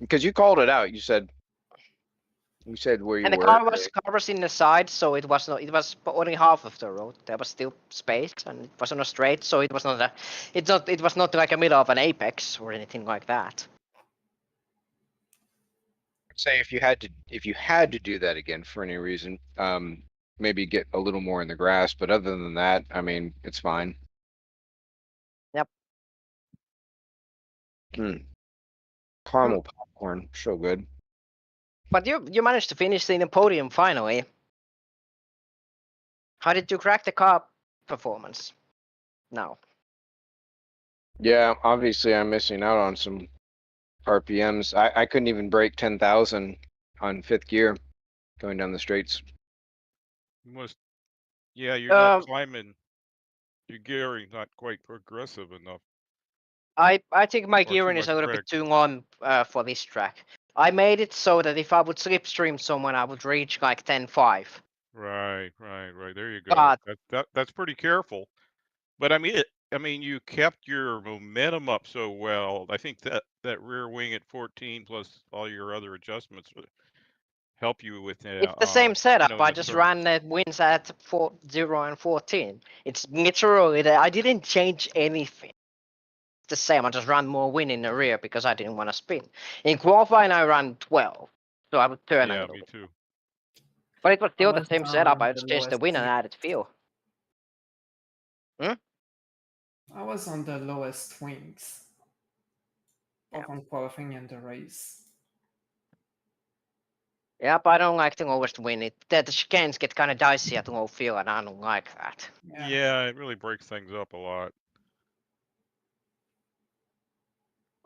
[SPEAKER 2] because you called it out. You said where you
[SPEAKER 1] And the
[SPEAKER 2] were.
[SPEAKER 1] car was in the side, so it was not. It was only half of the road. There was still space, and it was on a straight, so it was not a. It's not. It was not like a middle of an apex or anything like that.
[SPEAKER 2] Say if you had to do that again for any reason, maybe get a little more in the grass. But other than that, I mean, it's fine.
[SPEAKER 1] Yep.
[SPEAKER 2] Caramel popcorn, so good.
[SPEAKER 1] But you managed to finish in the podium finally. How did you crack the car performance? No.
[SPEAKER 2] Yeah, obviously I'm missing out on some RPMs. I couldn't even break 10,000 on fifth gear going down the straights.
[SPEAKER 6] You must. Yeah, you're not
[SPEAKER 1] Um,
[SPEAKER 6] climbing. Your gearing's not quite progressive enough,
[SPEAKER 1] I think my
[SPEAKER 6] or too
[SPEAKER 1] gearing is
[SPEAKER 6] much
[SPEAKER 1] a little
[SPEAKER 6] drag.
[SPEAKER 1] bit too long for this track. I made it so that if I would slipstream someone, I would reach like 10.5.
[SPEAKER 6] Right. There you go.
[SPEAKER 1] But
[SPEAKER 6] That's pretty careful. But I mean, you kept your momentum up so well. I think that rear wing at 14 plus all your other adjustments would help you with
[SPEAKER 1] it's the same setup.
[SPEAKER 6] in
[SPEAKER 1] I
[SPEAKER 6] the
[SPEAKER 1] just
[SPEAKER 6] turns.
[SPEAKER 1] ran the wins at 0 and 14. It's literally I didn't change anything. It's the same. I just ran more win in the rear because I didn't want to spin. In qualifying, I ran 12, so I would turn a
[SPEAKER 6] Yeah,
[SPEAKER 1] little
[SPEAKER 6] me
[SPEAKER 1] bit.
[SPEAKER 6] too.
[SPEAKER 1] But it was
[SPEAKER 3] I
[SPEAKER 1] still the
[SPEAKER 3] was
[SPEAKER 1] same setup.
[SPEAKER 3] on
[SPEAKER 1] I
[SPEAKER 3] the
[SPEAKER 1] just changed the
[SPEAKER 3] lowest.
[SPEAKER 1] win and added fuel.
[SPEAKER 3] I was on the lowest wings,
[SPEAKER 1] Yeah.
[SPEAKER 3] both on qualifying and the race.
[SPEAKER 1] Yep, I don't like to always win it. The chicanes get kind of dicey at low fuel, and I don't like that.
[SPEAKER 6] Yeah, it really breaks things up a lot.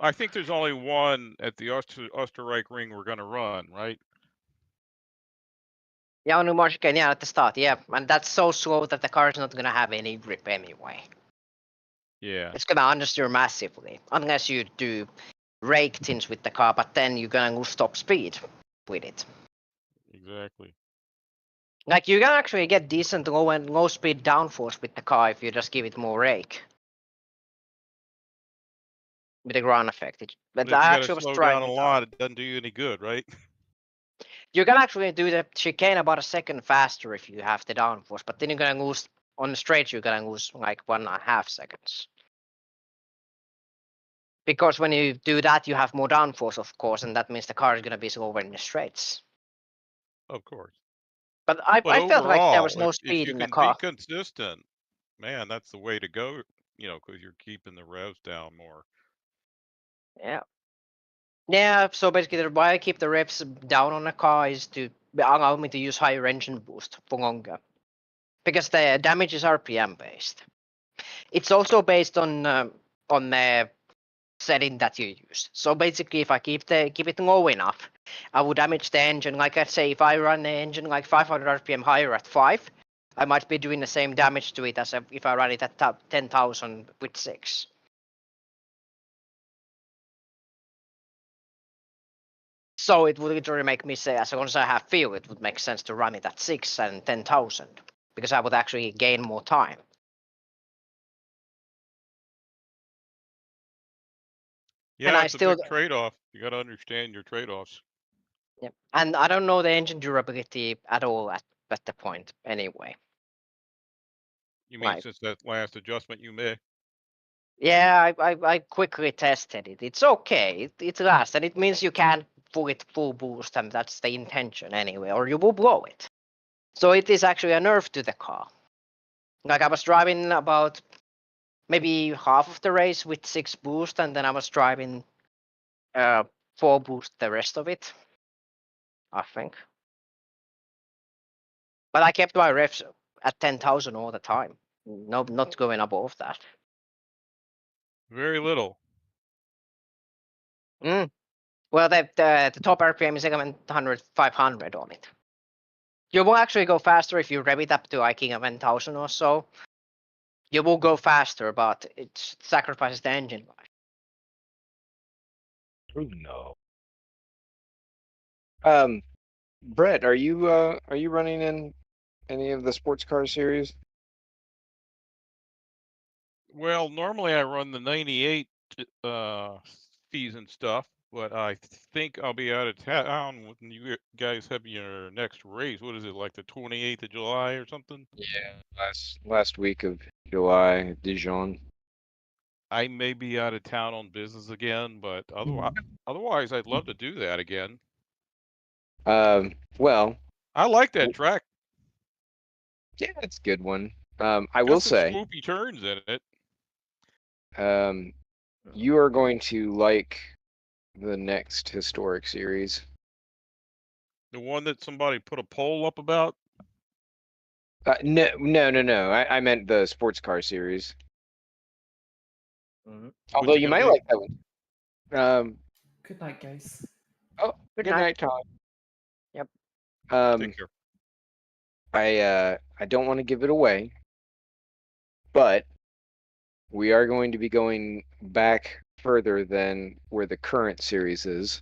[SPEAKER 6] I think there's only one at the Österreich ring we're gonna run, right?
[SPEAKER 1] Yeah, only one chicane, yeah, at the start, yeah. And that's so slow that the car is not gonna have any grip anyway.
[SPEAKER 6] Yeah.
[SPEAKER 1] It's gonna understeer massively, unless you do rake things with the car, but then you're gonna lose top speed with it.
[SPEAKER 6] Exactly.
[SPEAKER 1] Like you can actually get decent low speed downforce with the car if you just give it more rake. with the ground effect.
[SPEAKER 6] But
[SPEAKER 1] But
[SPEAKER 6] if you
[SPEAKER 1] I
[SPEAKER 6] gotta
[SPEAKER 1] actually was
[SPEAKER 6] slow
[SPEAKER 1] trying
[SPEAKER 6] down a
[SPEAKER 1] it out.
[SPEAKER 6] lot, it doesn't do you any good, right?
[SPEAKER 1] You can actually do the chicane about a second faster if you have the downforce, but then you're gonna lose on the straight. You're gonna lose like 1.5 seconds. Because when you do that, you have more downforce, of course, and that means the car is gonna be slower in the straights.
[SPEAKER 6] Of course.
[SPEAKER 1] But
[SPEAKER 6] But
[SPEAKER 1] I felt like there was
[SPEAKER 6] overall,
[SPEAKER 1] no
[SPEAKER 6] if
[SPEAKER 1] speed
[SPEAKER 6] you
[SPEAKER 1] in the
[SPEAKER 6] can be
[SPEAKER 1] car.
[SPEAKER 6] consistent, man, that's the way to go. You know, because you're keeping the revs down more.
[SPEAKER 1] Yeah. Yeah, so basically why I keep the revs down on the car is to allow me to use higher engine boost for longer. Because the damage is RPM based. It's also based on the setting that you use. So basically if I keep it low enough, I would damage the engine. Like I say, if I run the engine like 500 RPM higher at 5, I might be doing the same damage to it as if I run it at 10,000 with 6. So it would literally make me say, as long as I have feel, it would make sense to run it at 6 and 10,000 because I would actually gain more time.
[SPEAKER 6] Yeah,
[SPEAKER 1] I
[SPEAKER 6] it's a
[SPEAKER 1] still-
[SPEAKER 6] big trade-off. You got to understand your trade-offs.
[SPEAKER 1] Yeah. And I don't know the engine durability at all at the point anyway.
[SPEAKER 6] You mean
[SPEAKER 1] Right.
[SPEAKER 6] since that last adjustment you made?
[SPEAKER 1] Yeah, I quickly tested it. It's okay. It lasts, and it means you can't pull it full boost, and that's the intention anyway, or you will blow it. So it is actually a nerf to the car. Like I was driving about maybe half of the race with 6 boost, and then I was driving 4 boost the rest of it, I think. But I kept my revs at 10,000 all the time. No, not going above that.
[SPEAKER 6] Very little.
[SPEAKER 1] Well, the top RPM is 1100, 500 on it. You will actually go faster if you rev it up to like 11,000 or so. You will go faster, but it sacrifices the engine life.
[SPEAKER 2] No. Brett, are you running in any of the sports car series?
[SPEAKER 6] Well, normally I run the 98 season stuff, but I think I'll be out of town when you guys have your next race. What is it, like the 28th of July or something?
[SPEAKER 2] Yeah, last week of July, Dijon.
[SPEAKER 6] I may be out of town on business again, but otherwise I'd love to do that again.
[SPEAKER 2] Well,
[SPEAKER 6] I like that track.
[SPEAKER 2] yeah, it's a good one. I will
[SPEAKER 6] Got some
[SPEAKER 2] say,
[SPEAKER 6] swoopy turns in it.
[SPEAKER 2] you are going to like the next historic series.
[SPEAKER 6] The one that somebody put a poll up about.
[SPEAKER 2] No. I meant the sports car series. Although
[SPEAKER 6] What's it
[SPEAKER 2] you
[SPEAKER 6] gonna
[SPEAKER 2] might
[SPEAKER 6] be?
[SPEAKER 2] like that one.
[SPEAKER 3] Good night, guys.
[SPEAKER 2] Oh,
[SPEAKER 1] Good
[SPEAKER 2] good
[SPEAKER 1] night.
[SPEAKER 2] night, Todd.
[SPEAKER 1] Yep.
[SPEAKER 6] Take care.
[SPEAKER 2] I don't want to give it away, but we are going to be going back further than where the current series is,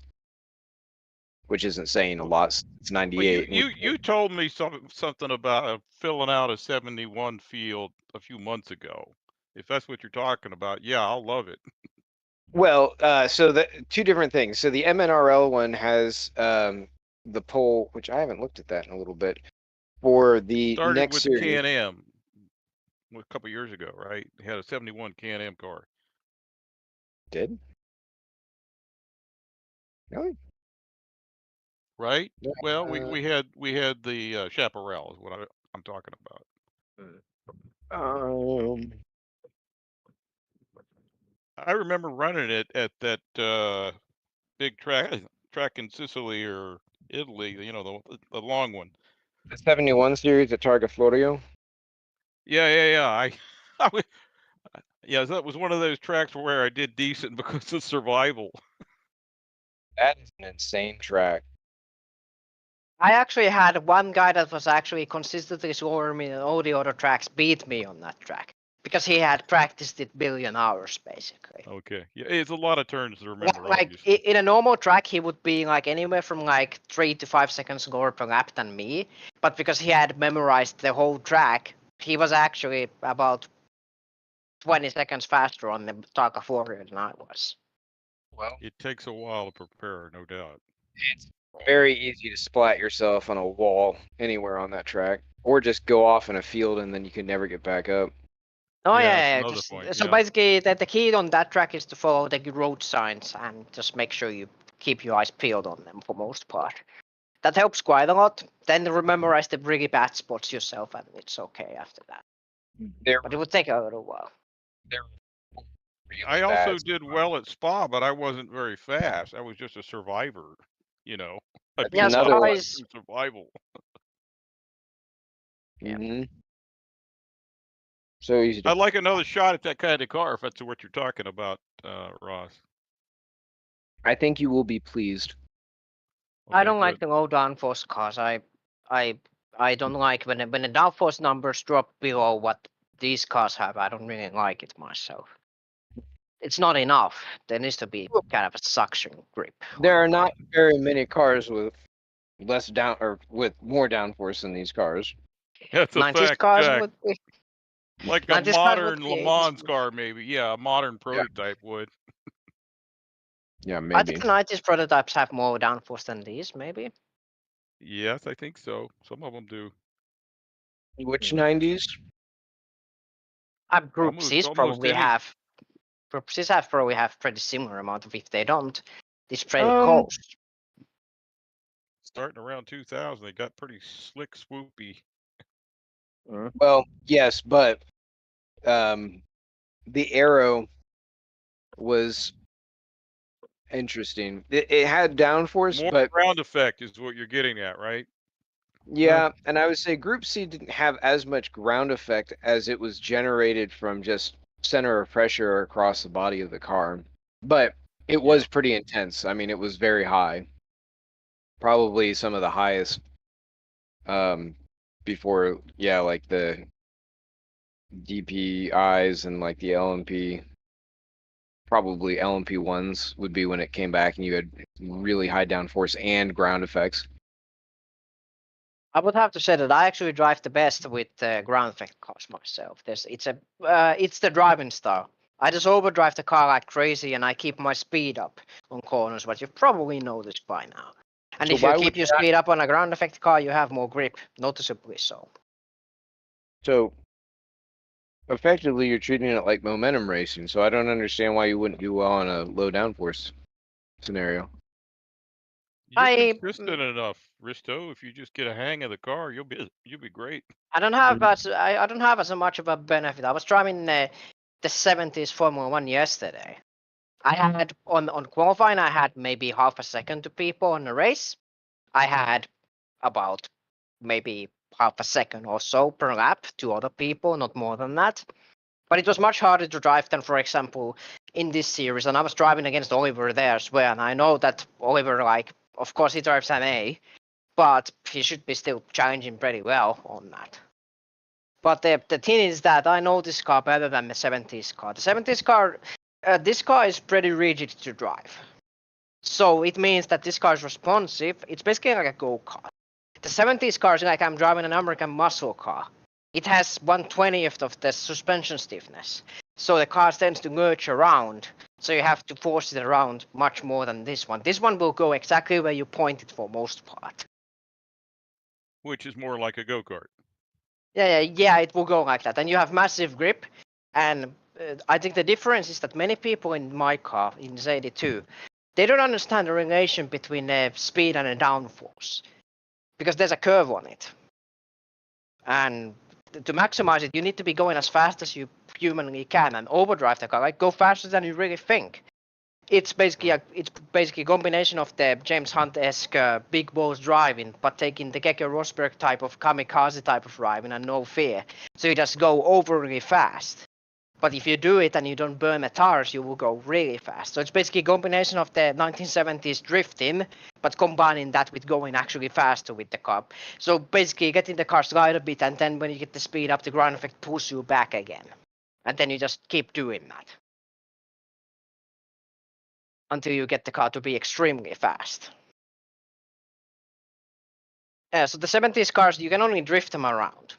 [SPEAKER 2] which isn't saying a lot. It's
[SPEAKER 6] Well,
[SPEAKER 2] 98.
[SPEAKER 6] you told me something about filling out a 71 field a few months ago. If that's what you're talking about, yeah, I'll love it.
[SPEAKER 2] Well, so the two different things. So the MNRL one has the poll, which I haven't looked at that in a little bit, for the
[SPEAKER 6] Started
[SPEAKER 2] next
[SPEAKER 6] with
[SPEAKER 2] series.
[SPEAKER 6] Can-Am a couple years ago, right? They had a 71 Can-Am car.
[SPEAKER 2] Did? Really?
[SPEAKER 6] Right?
[SPEAKER 2] Yeah,
[SPEAKER 6] Well, we had the Chaparral is what I'm talking about. I remember running it at that big track in Sicily or Italy, you know, the long one.
[SPEAKER 2] the 71 series at Targa Florio.
[SPEAKER 6] Yeah. Yeah, that was one of those tracks where I did decent because of survival.
[SPEAKER 2] That is an insane track.
[SPEAKER 1] I actually had one guy that was actually consistently slower me than all the other tracks beat me on that track. Because he had practiced it billion hours, basically.
[SPEAKER 6] Okay. Yeah, it's a lot of turns to remember,
[SPEAKER 1] Like
[SPEAKER 6] obviously.
[SPEAKER 1] in a normal track, he would be like anywhere from like 3 to 5 seconds slower per lap than me. But because he had memorized the whole track, he was actually about 20 seconds faster on the Targa Florio than I was.
[SPEAKER 2] Well,
[SPEAKER 6] It takes a while to prepare, no doubt.
[SPEAKER 2] it's very easy to splat yourself on a wall anywhere on that track, or just go off in a field and then you can never get back up.
[SPEAKER 1] Oh
[SPEAKER 6] Yeah,
[SPEAKER 1] yeah,
[SPEAKER 6] that's
[SPEAKER 1] yeah.
[SPEAKER 6] another
[SPEAKER 1] Just,
[SPEAKER 6] point,
[SPEAKER 1] so
[SPEAKER 6] yeah.
[SPEAKER 1] basically, the key on that track is to follow the road signs and just make sure you keep your eyes peeled on them for most part. That helps quite a lot. Then memorize the really bad spots yourself, and it's okay after that.
[SPEAKER 2] There,
[SPEAKER 1] But it would take a little while.
[SPEAKER 2] there really
[SPEAKER 6] I also
[SPEAKER 2] bad
[SPEAKER 6] did well at Spa, but I wasn't very fast. I was just a survivor, you know. I
[SPEAKER 2] That's
[SPEAKER 6] beat
[SPEAKER 1] Yeah,
[SPEAKER 6] a lot
[SPEAKER 2] another
[SPEAKER 6] of
[SPEAKER 2] one.
[SPEAKER 1] surprise.
[SPEAKER 6] through survival.
[SPEAKER 1] Yeah.
[SPEAKER 2] So easy to.
[SPEAKER 6] I'd like another shot at that kind of car, if that's what you're talking about, Ross.
[SPEAKER 2] I think you will be pleased.
[SPEAKER 1] I
[SPEAKER 6] Okay,
[SPEAKER 1] don't like
[SPEAKER 6] good.
[SPEAKER 1] the low downforce cars. I don't like when the downforce numbers drop below what these cars have. I don't really like it myself. It's not enough. There needs to be kind of a suction grip.
[SPEAKER 2] There are not very many cars with less down or with more downforce than these cars.
[SPEAKER 6] That's a
[SPEAKER 1] 90s
[SPEAKER 6] fact,
[SPEAKER 1] cars
[SPEAKER 6] Jack.
[SPEAKER 1] would be.
[SPEAKER 6] Like a
[SPEAKER 1] 90s cars would
[SPEAKER 6] modern
[SPEAKER 1] be
[SPEAKER 6] Le
[SPEAKER 1] 80s
[SPEAKER 6] Mans
[SPEAKER 1] would-
[SPEAKER 6] car, maybe. Yeah, a modern prototype would.
[SPEAKER 2] Yeah,
[SPEAKER 1] I
[SPEAKER 2] maybe.
[SPEAKER 1] think the 90s prototypes have more downforce than these, maybe.
[SPEAKER 6] Yes, I think so. Some of them do.
[SPEAKER 2] Which
[SPEAKER 6] Yeah.
[SPEAKER 2] 90s?
[SPEAKER 1] Group
[SPEAKER 6] Almost-
[SPEAKER 1] C's
[SPEAKER 6] almost
[SPEAKER 1] probably
[SPEAKER 6] any-
[SPEAKER 1] have. Group C's have probably have pretty similar amount of. If they don't, it's pretty
[SPEAKER 2] Um,
[SPEAKER 1] close.
[SPEAKER 6] Starting around 2000, they got pretty slick, swoopy.
[SPEAKER 2] Well, yes, but the Arrow was interesting. It had downforce,
[SPEAKER 6] More
[SPEAKER 2] but
[SPEAKER 6] ground effect is what you're getting at, right?
[SPEAKER 2] yeah, and I would say Group C didn't have as much ground effect as it was generated from just center of pressure across the body of the car. But it was pretty intense. I mean, it was very high. Probably some of the highest before, yeah, like the DPIs and like the LMP. Probably LMP ones would be when it came back and you had really high downforce and ground effects.
[SPEAKER 1] I would have to say that I actually drive the best with ground effect cars myself. It's the driving style. I just overdrive the car like crazy and I keep my speed up on corners, but you probably know this by now. And
[SPEAKER 2] So
[SPEAKER 1] if you
[SPEAKER 2] why
[SPEAKER 1] keep
[SPEAKER 2] would
[SPEAKER 1] your
[SPEAKER 2] that-
[SPEAKER 1] speed up on a ground effect car, you have more grip, noticeably so.
[SPEAKER 2] So effectively you're treating it like momentum racing, so I don't understand why you wouldn't do well on a low downforce scenario.
[SPEAKER 6] You're consistent enough, Risto. If you just get a hang of the car, you'll be great.
[SPEAKER 1] I don't have I don't have as much of a benefit. I was driving the 70s Formula 1 yesterday. I had on qualifying I had maybe half a second to people on the race. I had about maybe half a second or so per lap to other people, not more than that. But it was much harder to drive than, for example, in this series. And I was driving against Oliver there as well. And I know that Oliver, like, of course, he drives an A, but he should be still challenging pretty well on that. But the thing is that I know this car better than the 70s car. The 70s car, this car is pretty rigid to drive. So it means that this car is responsive. It's basically like a go-kart. The 70s car is like I'm driving an American muscle car. It has 1/20th of the suspension stiffness. So the car tends to lurch around. So you have to force it around much more than this one. This one will go exactly where you point it for most part.
[SPEAKER 6] Which is more like a go-kart.
[SPEAKER 1] Yeah, it will go like that. And you have massive grip. And I think the difference is that many people in my car, in Z82, they don't understand the relation between the speed and the downforce. Because there's a curve on it. And to maximize it, you need to be going as fast as you humanly can and overdrive the car. Like go faster than you really think. It's basically a combination of the James Hunt-esque big balls driving, but taking the Keke Rosberg type of kamikaze type of driving and no fear. So you just go overly fast. But if you do it and you don't burn the tires, you will go really fast. So it's basically a combination of the 1970s drifting, but combining that with going actually faster with the car. So basically getting the car slide a bit, and then when you get the speed up, the ground effect pulls you back again. And then you just keep doing that. Until you get the car to be extremely fast. So the 70s cars, you can only drift them around.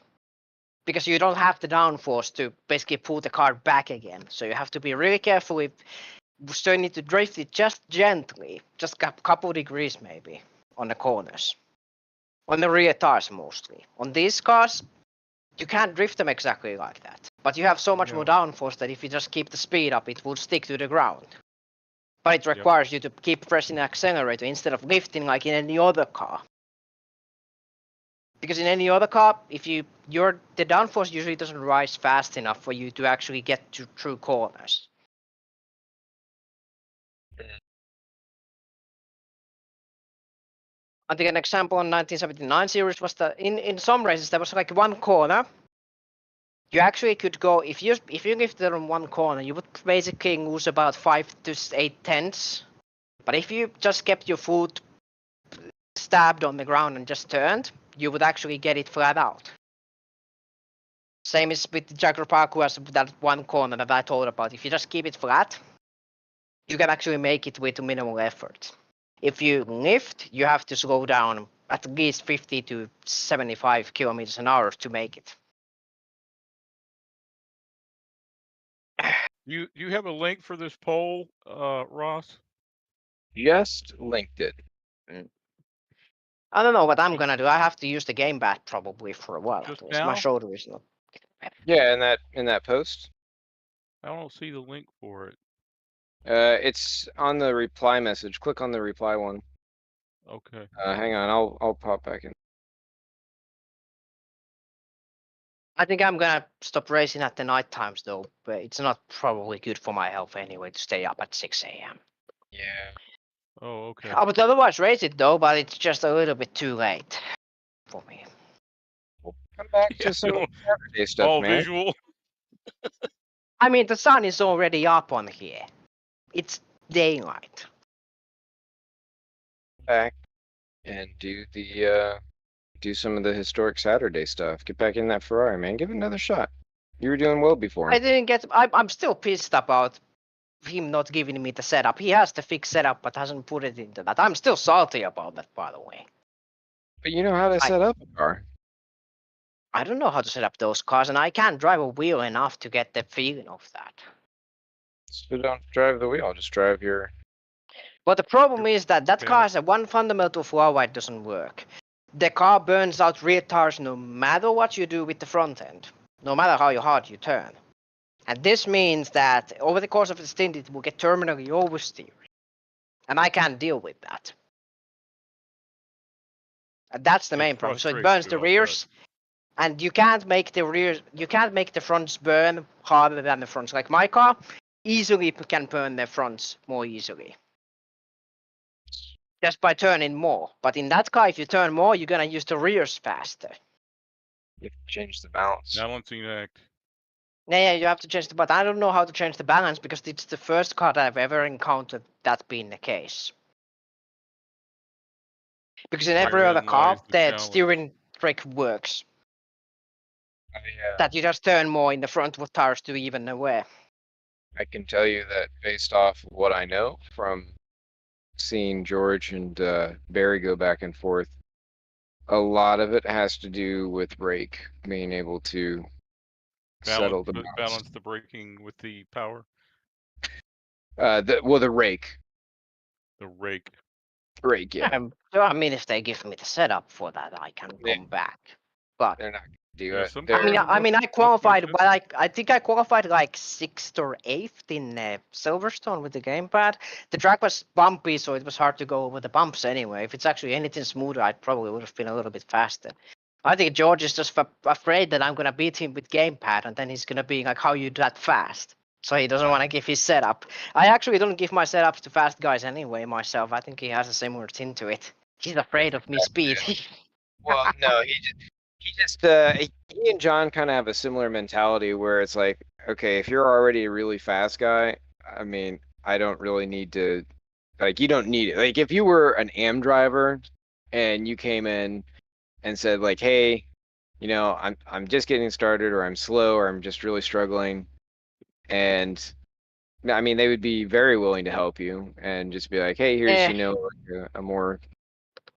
[SPEAKER 1] Because you don't have the downforce to basically pull the car back again. So you have to be really careful So you need to drift it just gently, just a couple degrees maybe, on the corners. On the rear tires mostly. On these cars, you can't drift them exactly like that. But you have so much more downforce that if you just keep the speed up, it will stick to the ground. But it requires you to keep pressing the accelerator instead of lifting like in any other car. Because in any other car, if the downforce usually doesn't rise fast enough for you to actually get to true corners. I think an example on 1979 series was that in some races there was like one corner. You actually could go if you lifted on one corner, you would basically lose about 5 to 8 tenths. But if you just kept your foot stabbed on the ground and just turned, you would actually get it flat out. Same as with the Jaguar Parkour as that one corner that I told about. If you just keep it flat, you can actually make it with minimal effort. If you lift, you have to slow down at least 50 to 75 kilometers an hour to make it.
[SPEAKER 6] You have a link for this poll, Ross?
[SPEAKER 2] Just linked it.
[SPEAKER 1] I don't know what I'm gonna do. I have to use the gamepad probably for a while.
[SPEAKER 6] Just
[SPEAKER 1] My
[SPEAKER 6] now?
[SPEAKER 1] shoulder is not.
[SPEAKER 2] Yeah, in that post.
[SPEAKER 6] I don't see the link for it.
[SPEAKER 2] It's on the reply message. Click on the reply one.
[SPEAKER 6] Okay.
[SPEAKER 2] Hang on, I'll pop back in.
[SPEAKER 1] I think I'm gonna stop racing at the night times though, but it's not probably good for my health anyway to stay up at 6 a.m.
[SPEAKER 2] Yeah.
[SPEAKER 6] Oh, okay.
[SPEAKER 1] I would otherwise race it though, but it's just a little bit too late for me.
[SPEAKER 2] We'll come back
[SPEAKER 6] Yeah,
[SPEAKER 2] to some
[SPEAKER 6] no,
[SPEAKER 2] Saturday stuff,
[SPEAKER 6] all
[SPEAKER 2] man.
[SPEAKER 6] visual.
[SPEAKER 1] I mean, the sun is already up on here. It's daylight.
[SPEAKER 2] Back and do some of the historic Saturday stuff. Get back in that Ferrari, man. Give it another shot. You were doing well before.
[SPEAKER 1] I didn't get. I'm still pissed about him not giving me the setup. He has the fixed setup, but hasn't put it into that. I'm still salty about that, by the way.
[SPEAKER 2] But you know how to set up a car.
[SPEAKER 1] I don't know how to set up those cars, and I can't drive a wheel enough to get the feeling of that.
[SPEAKER 2] So don't drive the wheel. Just drive your.
[SPEAKER 1] But the problem is that
[SPEAKER 6] Yeah.
[SPEAKER 1] car has a one fundamental flaw why it doesn't work. The car burns out rear tires no matter what you do with the front end, no matter how hard you turn. And this means that over the course of the stint, it will get terminally oversteered. And I can't deal with that. And that's the
[SPEAKER 6] It
[SPEAKER 1] main problem. So it
[SPEAKER 6] frustrates
[SPEAKER 1] burns
[SPEAKER 6] you,
[SPEAKER 1] the
[SPEAKER 6] I'll
[SPEAKER 1] rears, and you can't make the fronts burn harder than the fronts. Like my car easily can burn the fronts more easily. Just by turning more. But in that car, if you turn more, you're gonna use the rears faster.
[SPEAKER 2] You have to change the balance.
[SPEAKER 6] Balancing act.
[SPEAKER 1] Yeah, you have to change but I don't know how to change the balance because it's the first car that I've ever encountered that being the case. Because in every other
[SPEAKER 6] Therein
[SPEAKER 1] car,
[SPEAKER 6] lies the
[SPEAKER 1] the
[SPEAKER 6] challenge.
[SPEAKER 1] steering trick works. That you just turn more in the front with tires to even aware.
[SPEAKER 2] I can tell you that based off of what I know from seeing George and Barry go back and forth, a lot of it has to do with brake being able to settle the
[SPEAKER 6] balance the braking with the power.
[SPEAKER 2] The rake.
[SPEAKER 6] The rake.
[SPEAKER 2] Rake, yeah.
[SPEAKER 1] So I mean, if they give me the setup for that, I can come back. But
[SPEAKER 2] They're not gonna do
[SPEAKER 6] Yeah,
[SPEAKER 2] it.
[SPEAKER 6] some
[SPEAKER 2] They're-
[SPEAKER 6] cars-
[SPEAKER 1] I qualified. Well, I think I qualified like 6th or 8th in Silverstone with the gamepad. The track was bumpy, so it was hard to go over the bumps anyway. If it's actually anything smoother, I probably would have been a little bit faster. I think George is just afraid that I'm gonna beat him with gamepad, and then he's gonna be like, "How you that fast?" So he doesn't want to give his setup. I actually don't give my setups to fast guys anyway myself. I think he has a similar tin to it. He's afraid of me speed.
[SPEAKER 2] Well, no, he and John kind of have a similar mentality where it's like, okay, if you're already a really fast guy, I mean, I don't really need to, like, you don't need it. Like, if you were an AM driver and you came in and said like, hey, you know, I'm just getting started, or I'm slow, or I'm just really struggling, and I mean, they would be very willing to help you and just be like, hey, here's, you know, like a more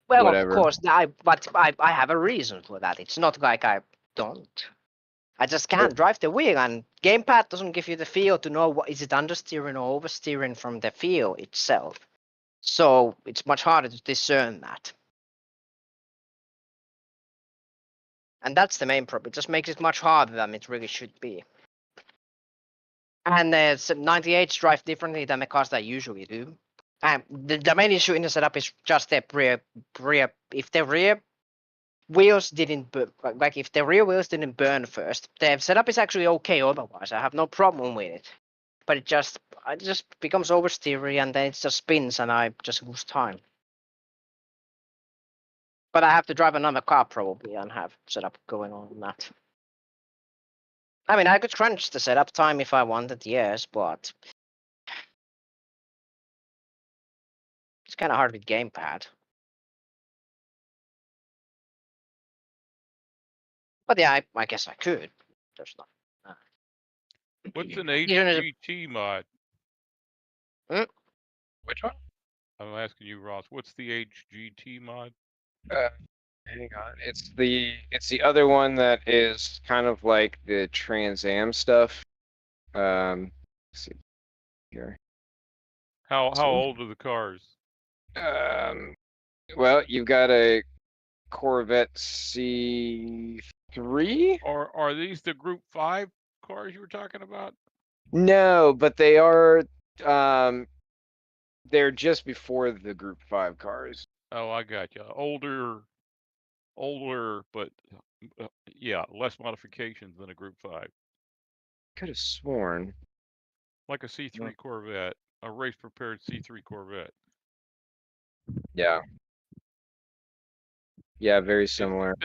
[SPEAKER 1] Well,
[SPEAKER 2] whatever.
[SPEAKER 1] of course, but I have a reason for that. It's not like I don't. I just can't drive the wheel, and gamepad doesn't give you the feel to know what is it understeering or oversteering from the feel itself. So it's much harder to discern that. And that's the main problem. It just makes it much harder than it really should be. And 98s drive differently than the cars that I usually do. The main issue in the setup is just the rear. If the rear wheels didn't like if the rear wheels didn't burn first, the setup is actually okay otherwise. I have no problem with it. But it just becomes oversteery, and then it just spins, and I just lose time. But I have to drive another car probably and have setup going on that. I mean, I could crunch the setup time if I wanted, yes, but it's kind of hard with gamepad. But yeah, I guess I could. There's not.
[SPEAKER 6] What's an
[SPEAKER 1] You know,
[SPEAKER 6] HGT mod?
[SPEAKER 2] Which one?
[SPEAKER 6] I'm asking you, Ross. What's the HGT mod?
[SPEAKER 2] Hang on. It's the other one that is kind of like the Trans Am stuff. Let's see here.
[SPEAKER 6] How
[SPEAKER 2] So-
[SPEAKER 6] old are the cars?
[SPEAKER 2] Well, you've got a Corvette C3?
[SPEAKER 6] Are these the Group 5 cars you were talking about?
[SPEAKER 2] No, but they are they're just before the Group 5 cars.
[SPEAKER 6] Oh, I got you. Older, but yeah, less modifications than a Group 5.
[SPEAKER 2] Could have sworn.
[SPEAKER 6] Like a C3 Corvette, a race prepared C3 Corvette.
[SPEAKER 2] Yeah. Yeah, very similar.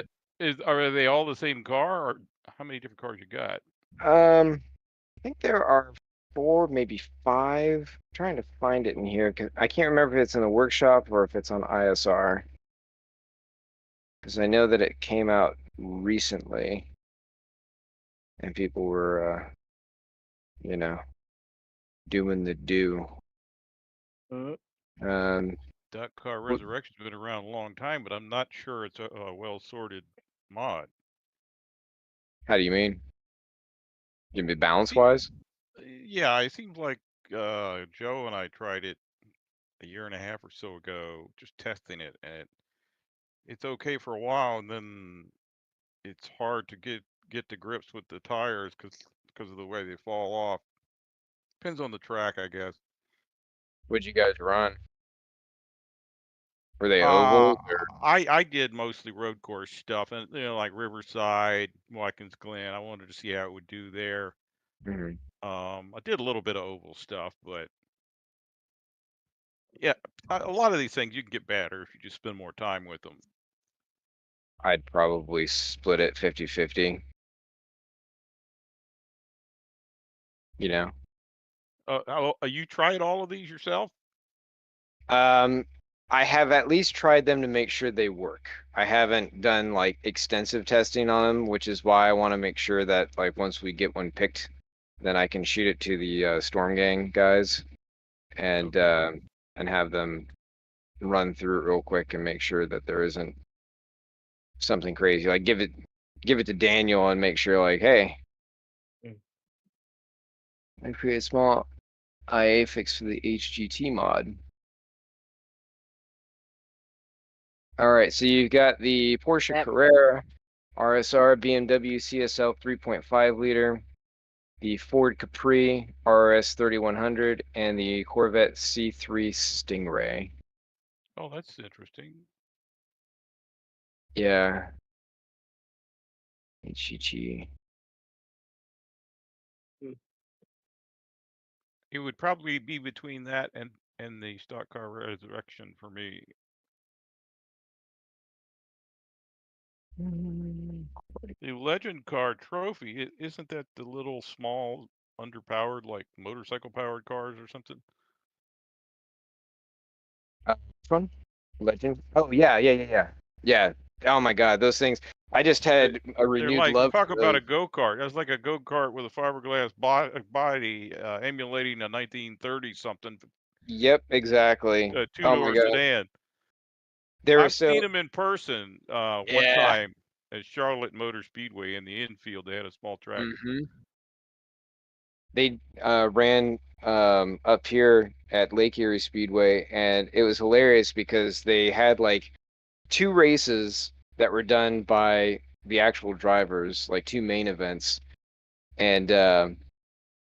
[SPEAKER 6] Are they all the same car, or how many different cars you got?
[SPEAKER 2] I think there are 4, maybe 5. I'm trying to find it in here because I can't remember if it's in the workshop or if it's on ISR. Because I know that it came out recently, and people were, doing the do.
[SPEAKER 6] That car Resurrection's been around a long time, but I'm not sure it's a well sorted mod.
[SPEAKER 2] How do you mean? You mean balance wise?
[SPEAKER 6] Yeah, it seems like Joe and I tried it a year and a half or so ago, just testing it, and it's okay for a while, and then it's hard to get to grips with the tires because of the way they fall off. Depends on the track, I guess.
[SPEAKER 2] What'd you guys run? Were they oval?
[SPEAKER 6] I did mostly road course stuff, and like Riverside, Watkins Glen. I wanted to see how it would do there. I did a little bit of oval stuff, but yeah, a lot of these things you can get better if you just spend more time with them.
[SPEAKER 2] I'd probably split it 50-50. You know?
[SPEAKER 6] You tried all of these yourself?
[SPEAKER 2] I have at least tried them to make sure they work. I haven't done like extensive testing on them, which is why I want to make sure that like once we get one picked, then I can shoot it to the Storm Gang guys and have them run through it real quick and make sure that there isn't something crazy. Like give it to Daniel and make sure like, hey, I create a small IA fix for the HGT mod. All right, so you've got the Porsche Carrera, RSR, BMW CSL 3.5 liter, the Ford Capri RS 3100, and the Corvette C3 Stingray.
[SPEAKER 6] Oh, that's interesting.
[SPEAKER 2] Yeah. HGT.
[SPEAKER 6] It would probably be between that and the stock car Resurrection for me. The Legend Car Trophy, isn't that the little small underpowered like motorcycle powered cars or something?
[SPEAKER 2] Which one? Legend? Oh yeah. Oh my God, those things. I just had a renewed
[SPEAKER 6] like,
[SPEAKER 2] love.
[SPEAKER 6] talk about a go-kart. That's like a go-kart with a fiberglass body emulating a 1930 something.
[SPEAKER 2] Yep, exactly.
[SPEAKER 6] Two-door sedan.
[SPEAKER 2] I've
[SPEAKER 6] seen them in person one time. at Charlotte Motor Speedway in the infield. They had a small track.
[SPEAKER 2] Mm-hmm. They ran up here at Lake Erie Speedway, and it was hilarious because they had like 2 races that were done by the actual drivers, like 2 main events. And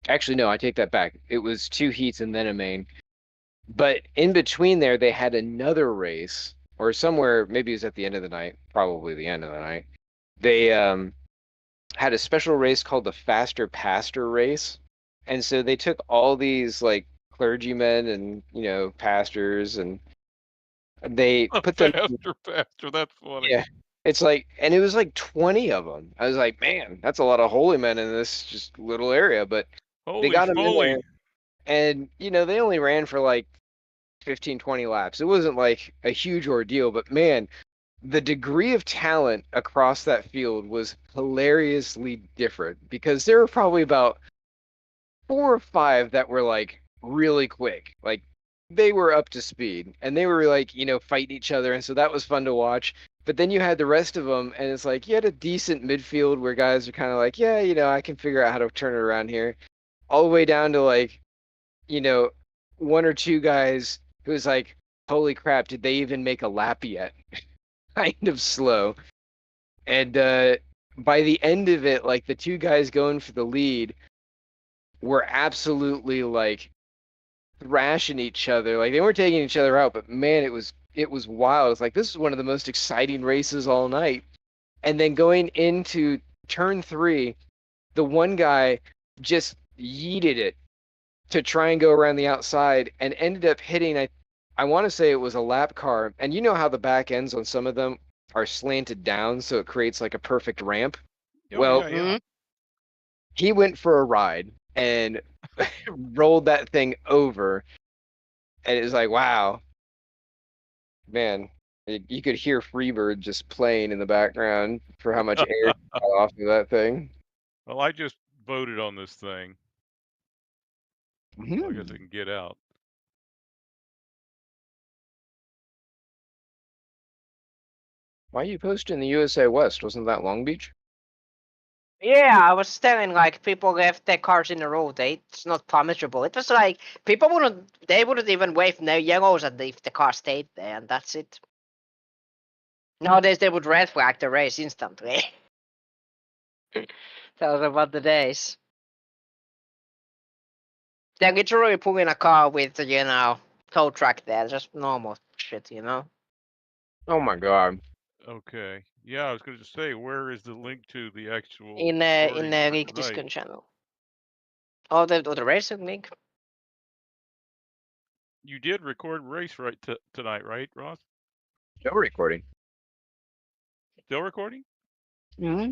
[SPEAKER 2] actually, no, I take that back. It was 2 heats and then a main. But in between there, they had another race, or somewhere, maybe it was at the end of the night, probably the end of the night. They had a special race called the Faster Pastor race. And so they took all these like clergymen and, pastors, and they put them.
[SPEAKER 6] Faster. That's funny.
[SPEAKER 2] Yeah. It's like, and it was like 20 of them. I was like, man, that's a lot of holy men in this just little area. But they
[SPEAKER 6] Holy
[SPEAKER 2] got them in
[SPEAKER 6] schmoly.
[SPEAKER 2] there, and they only ran for like 15, 20 laps. It wasn't like a huge ordeal, but man, the degree of talent across that field was hilariously different, because there were probably about 4 or 5 that were like really quick. Like they were up to speed, and they were like, fighting each other. And so that was fun to watch. But then you had the rest of them, and it's like you had a decent midfield where guys are kind of like, yeah, I can figure out how to turn it around here. All the way down to like, 1 or 2 guys who's like, holy crap, did they even make a lap yet? Kind of slow. And by the end of it, like the 2 guys going for the lead were absolutely like thrashing each other. Like they weren't taking each other out, but man, it was wild. It's like this is one of the most exciting races all night. And then going into turn 3, the one guy just yeeted it to try and go around the outside and ended up hitting, I want to say it was a lap car. And you know how the back ends on some of them are slanted down, so it creates like a perfect ramp.
[SPEAKER 6] Oh,
[SPEAKER 2] Well,
[SPEAKER 6] yeah.
[SPEAKER 2] he went for a ride and rolled that thing over, and it was like, wow, man, you could hear Freebird just playing in the background for how much air got off of that thing.
[SPEAKER 6] Well, I just voted on this thing. So I guess I can get out.
[SPEAKER 2] Why are you posting the USA West? Wasn't that Long Beach?
[SPEAKER 1] Yeah, I was telling like people left their cars in the road. It's not punishable. It was like people wouldn't even wave no yellows at if the car stayed there, and that's it. Nowadays they would red flag the race instantly. That was about the days. They're literally pulling a car with tow truck there, just normal shit,
[SPEAKER 2] Oh my god.
[SPEAKER 6] Okay. Yeah, I was going to say, where is the link to the actual
[SPEAKER 1] In the
[SPEAKER 6] story for
[SPEAKER 1] League
[SPEAKER 6] tonight?
[SPEAKER 1] Discussion channel. Oh, the racing link.
[SPEAKER 6] You did record race right tonight, right, Ross?
[SPEAKER 2] Still recording.
[SPEAKER 6] Still recording?
[SPEAKER 1] Mm-hmm.